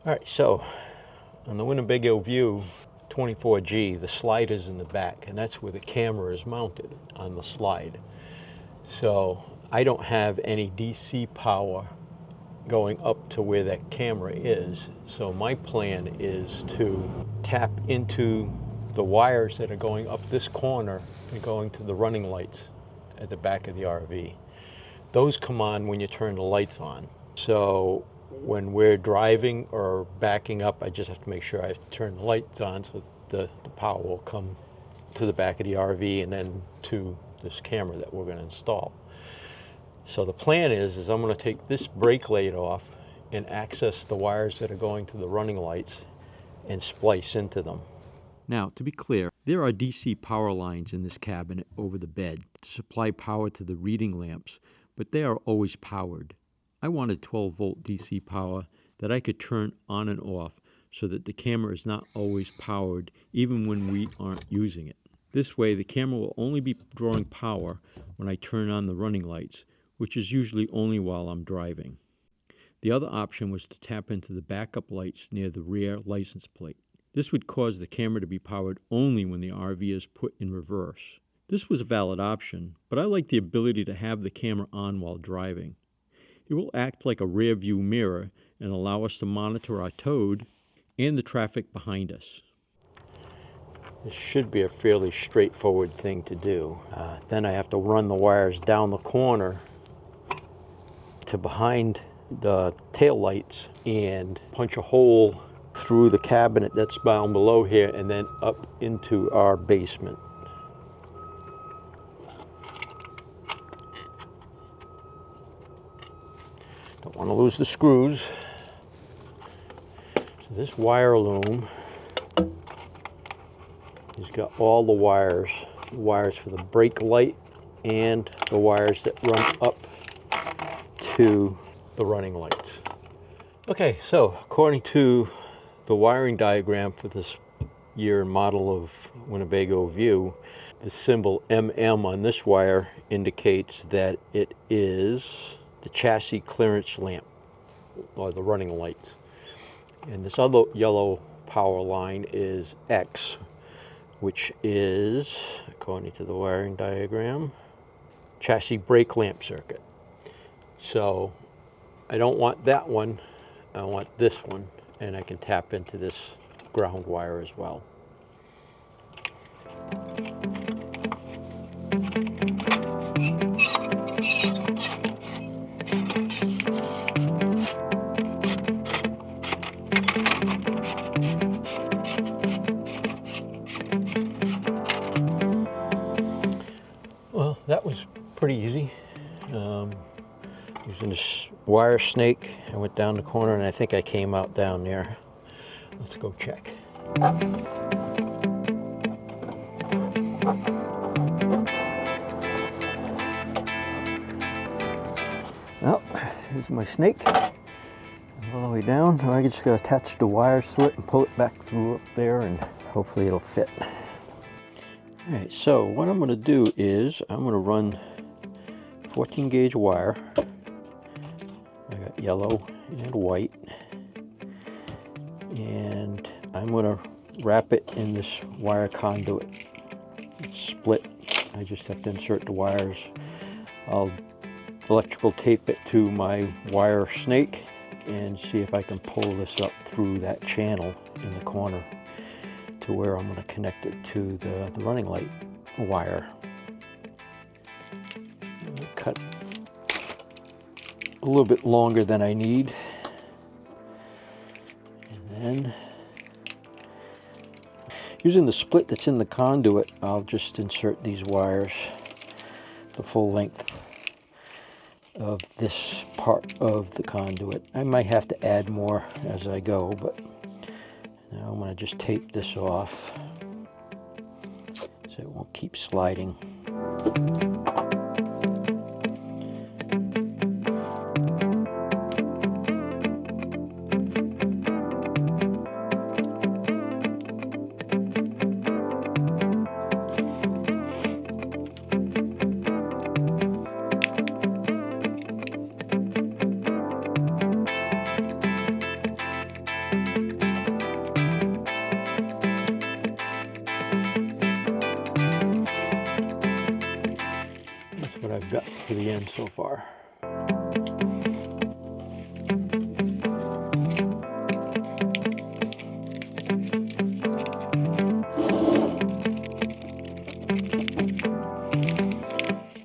All right, so on the Winnebago View 24G, the slide is in the back, and that's where the camera is mounted, on the slide. So I don't have any DC power going up to where that camera is. So my plan is to tap into the wires that are going up this corner and going to the running lights at the back of the RV. Those come on when you turn the lights on. So when we're driving or backing up, I just have to make sure I turn the lights on so the power will come to the back of the RV and then to this camera that we're going to install. So the plan is I'm going to take this brake light off and access the wires that are going to the running lights and splice into them. Now, to be clear, There are DC power lines in this cabinet over the bed to supply power to the reading lamps, but they are always powered. I wanted 12-volt DC power that I could turn on and off so that the camera is not always powered even when we aren't using it. This way, the camera will only be drawing power when I turn on the running lights, which is usually only while I'm driving. The other option was to tap into the backup lights near the rear license plate. This would cause the camera to be powered only when the RV is put in reverse. This was a valid option, but I like the ability to have the camera on while driving. It will act like a rear view mirror and allow us to monitor our toad and the traffic behind us. This should be a fairly straightforward thing to do. Then I have to run the wires down the corner to behind the tail lights and punch a hole through the cabinet that's down below here and then up into our basement. Don't want to lose the screws. So this wire loom has got all the wires for the brake light and the wires that run up to the running lights. Okay, so according to the wiring diagram for this year and model of Winnebago View, the symbol MM on this wire indicates that it is the chassis clearance lamp, or the running lights. And this other yellow power line is X, which is, according to the wiring diagram, chassis brake lamp circuit. So I don't want that one, I want this one, and I can tap into this ground wire as well. Well, that was pretty easy. Using this wire snake, I went down the corner and I think I came out down there. Let's go check. Well, here's my snake. All the way down. Now I just got to attach the wires to it and pull it back through up there, and hopefully it'll fit. Alright, so what I'm going to do is I'm going to run 14 gauge wire. I got yellow and white, and I'm going to wrap it in this wire conduit. It's split. I just have to insert the wires. I'll electrical tape it to my wire snake and see if I can pull this up through that channel in the corner to where I'm going to connect it to the running light wire. Cut a little bit longer than I need, and then using the split that's in the conduit, I'll just insert these wires the full length of this part of the conduit. I might have to add more as I go, but now I'm going to just tape this off so it won't keep sliding. What I've got for the end so far.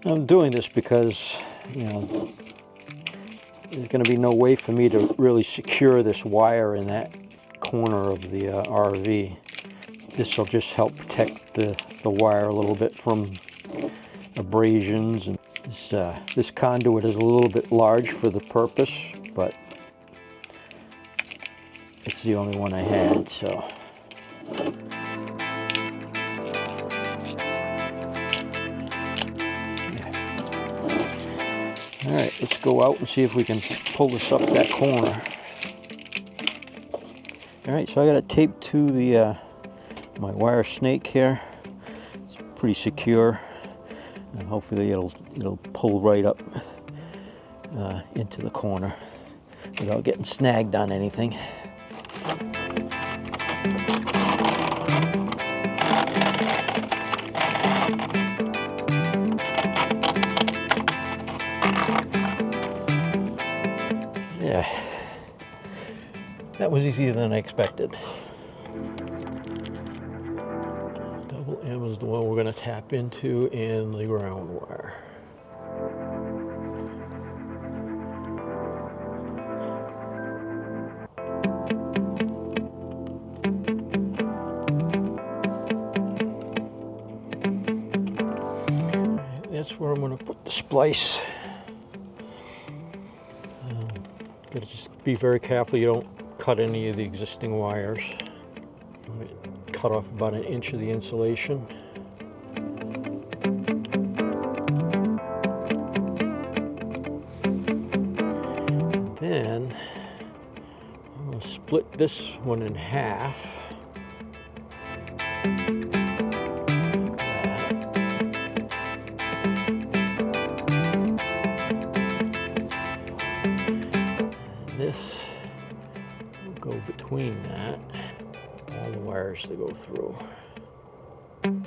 I'm doing this because, you know, there's going to be no way for me to really secure this wire in that corner of the RV. This will just help protect the wire a little bit from abrasions, and this conduit is a little bit large for the purpose, but it's the only one I had, so. All right, let's go out and see if we can pull this up that corner. All right, so I got it taped to the my wire snake here. It's pretty secure, and hopefully it'll pull right up into the corner without getting snagged on anything. Yeah, that was easier than I expected. Double M is the one we're going to tap into, and the ground wire. That's where I'm going to put the splice. Gotta just be very careful you don't cut any of the existing wires. Cut off about 1 inch of the insulation. And then I'm going to split this one in half. This will go between that, all the wires to go through. And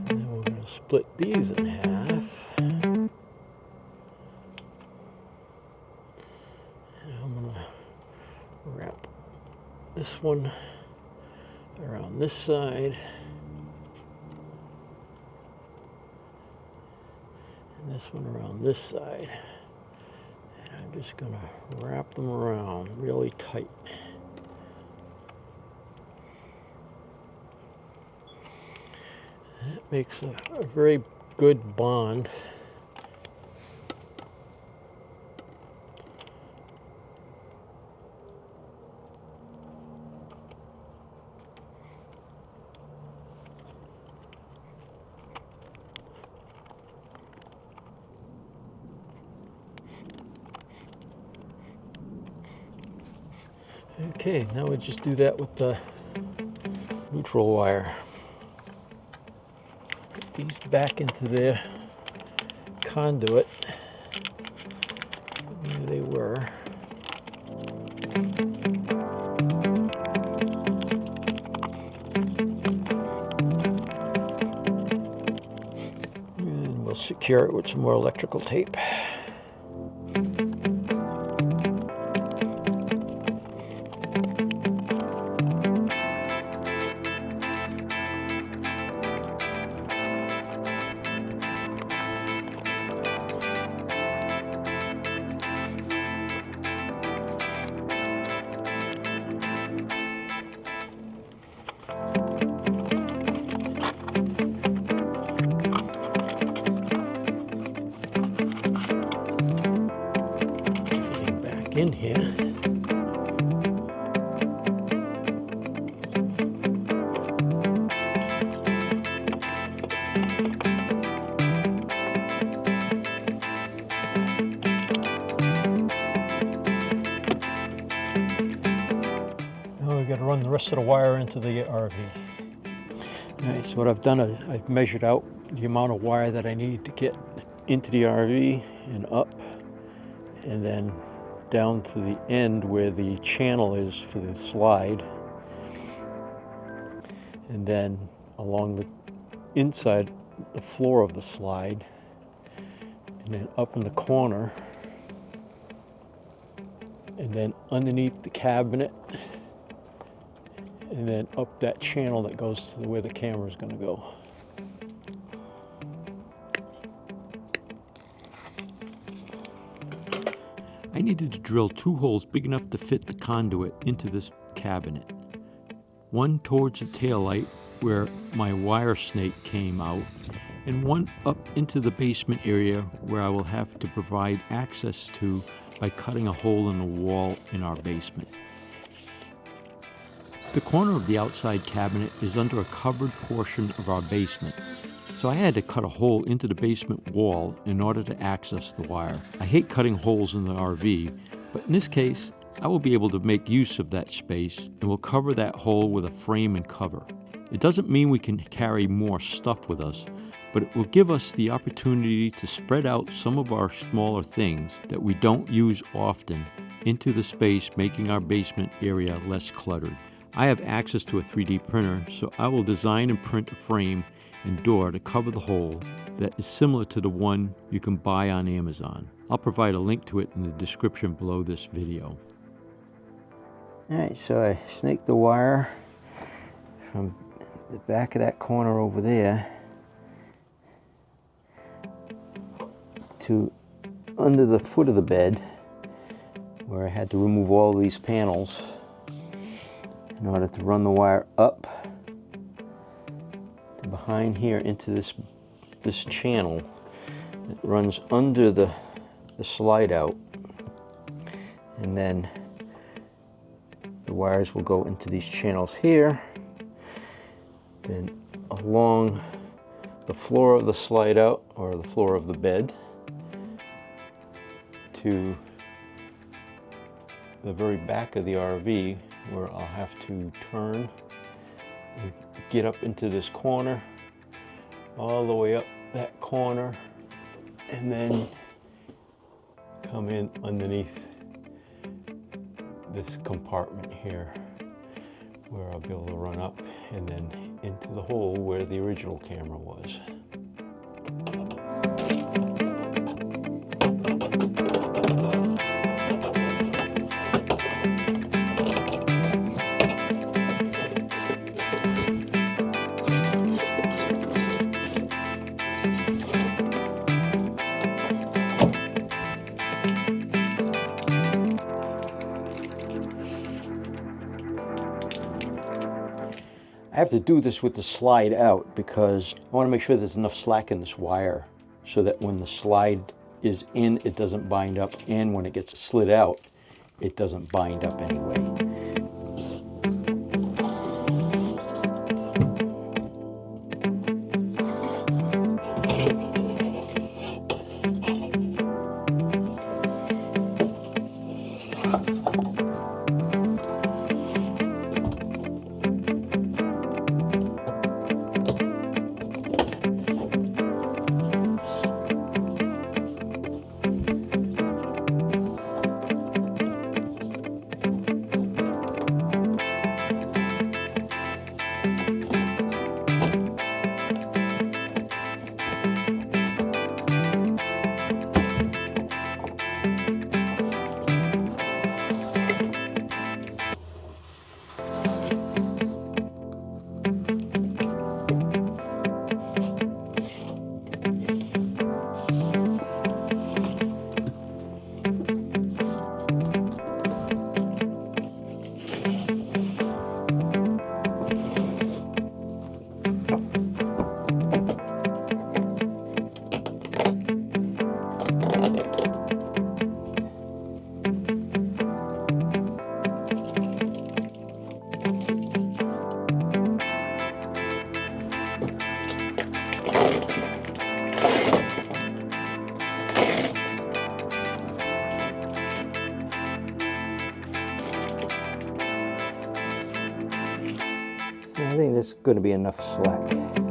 then we're going to split these in half. And I'm going to wrap this one around this side, and this one around this side, and I'm just going to wrap them around really tight. And it makes a very good bond. Okay, now we just do that with the neutral wire. Put these back into their conduit. There they were. And we'll secure it with some more electrical tape. In here. Now we've got to run the rest of the wire into the RV. All right, so what I've done is I've measured out the amount of wire that I need to get into the RV and up, and then down to the end where the channel is for the slide, and then along the inside the floor of the slide, and then up in the corner, and then underneath the cabinet, and then up that channel that goes to where the camera is going to go. I needed to drill 2 holes big enough to fit the conduit into this cabinet. One towards the taillight where my wire snake came out, and one up into the basement area where I will have to provide access to by cutting a hole in the wall in our basement. The corner of the outside cabinet is under a covered portion of our basement, so I had to cut a hole into the basement wall in order to access the wire. I hate cutting holes in the RV, but in this case, I will be able to make use of that space and will cover that hole with a frame and cover. It doesn't mean we can carry more stuff with us, but it will give us the opportunity to spread out some of our smaller things that we don't use often into the space, making our basement area less cluttered. I have access to a 3D printer, so I will design and print a frame and door to cover the hole that is similar to the one you can buy on Amazon. I'll provide a link to it in the description below this video. Alright, so I snaked the wire from the back of that corner over there to under the foot of the bed, where I had to remove all of these panels in order to run the wire up to behind here into this channel that runs under the slide out, and then the wires will go into these channels here, then along the floor of the slide out, or the floor of the bed, to the very back of the RV, where I'll have to turn and get up into this corner, all the way up that corner, and then come in underneath this compartment here, where I'll be able to run up and then into the hole where the original camera was. I have to do this with the slide out because I want to make sure there's enough slack in this wire so that when the slide is in, it doesn't bind up, and when it gets slid out, it doesn't bind up anyway. I think there's going to be enough slack in that cable.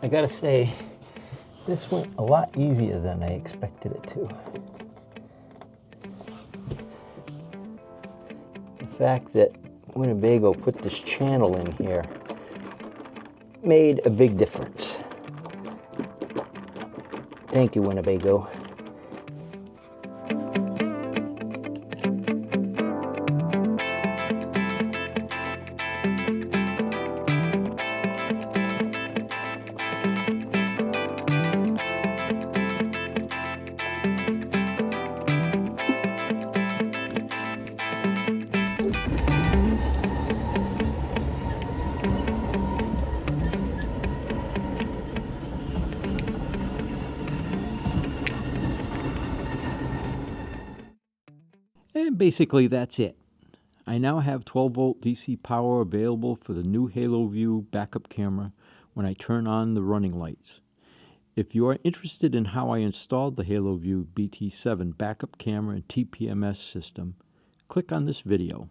I gotta say, This went a lot easier than I expected it to. The fact that Winnebago put this channel in here made a big difference. Thank you, Winnebago. And basically that's it. I now have 12-volt DC power available for the new Haloview backup camera when I turn on the running lights. If you are interested in how I installed the Haloview BT7 backup camera and TPMS system, click on this video.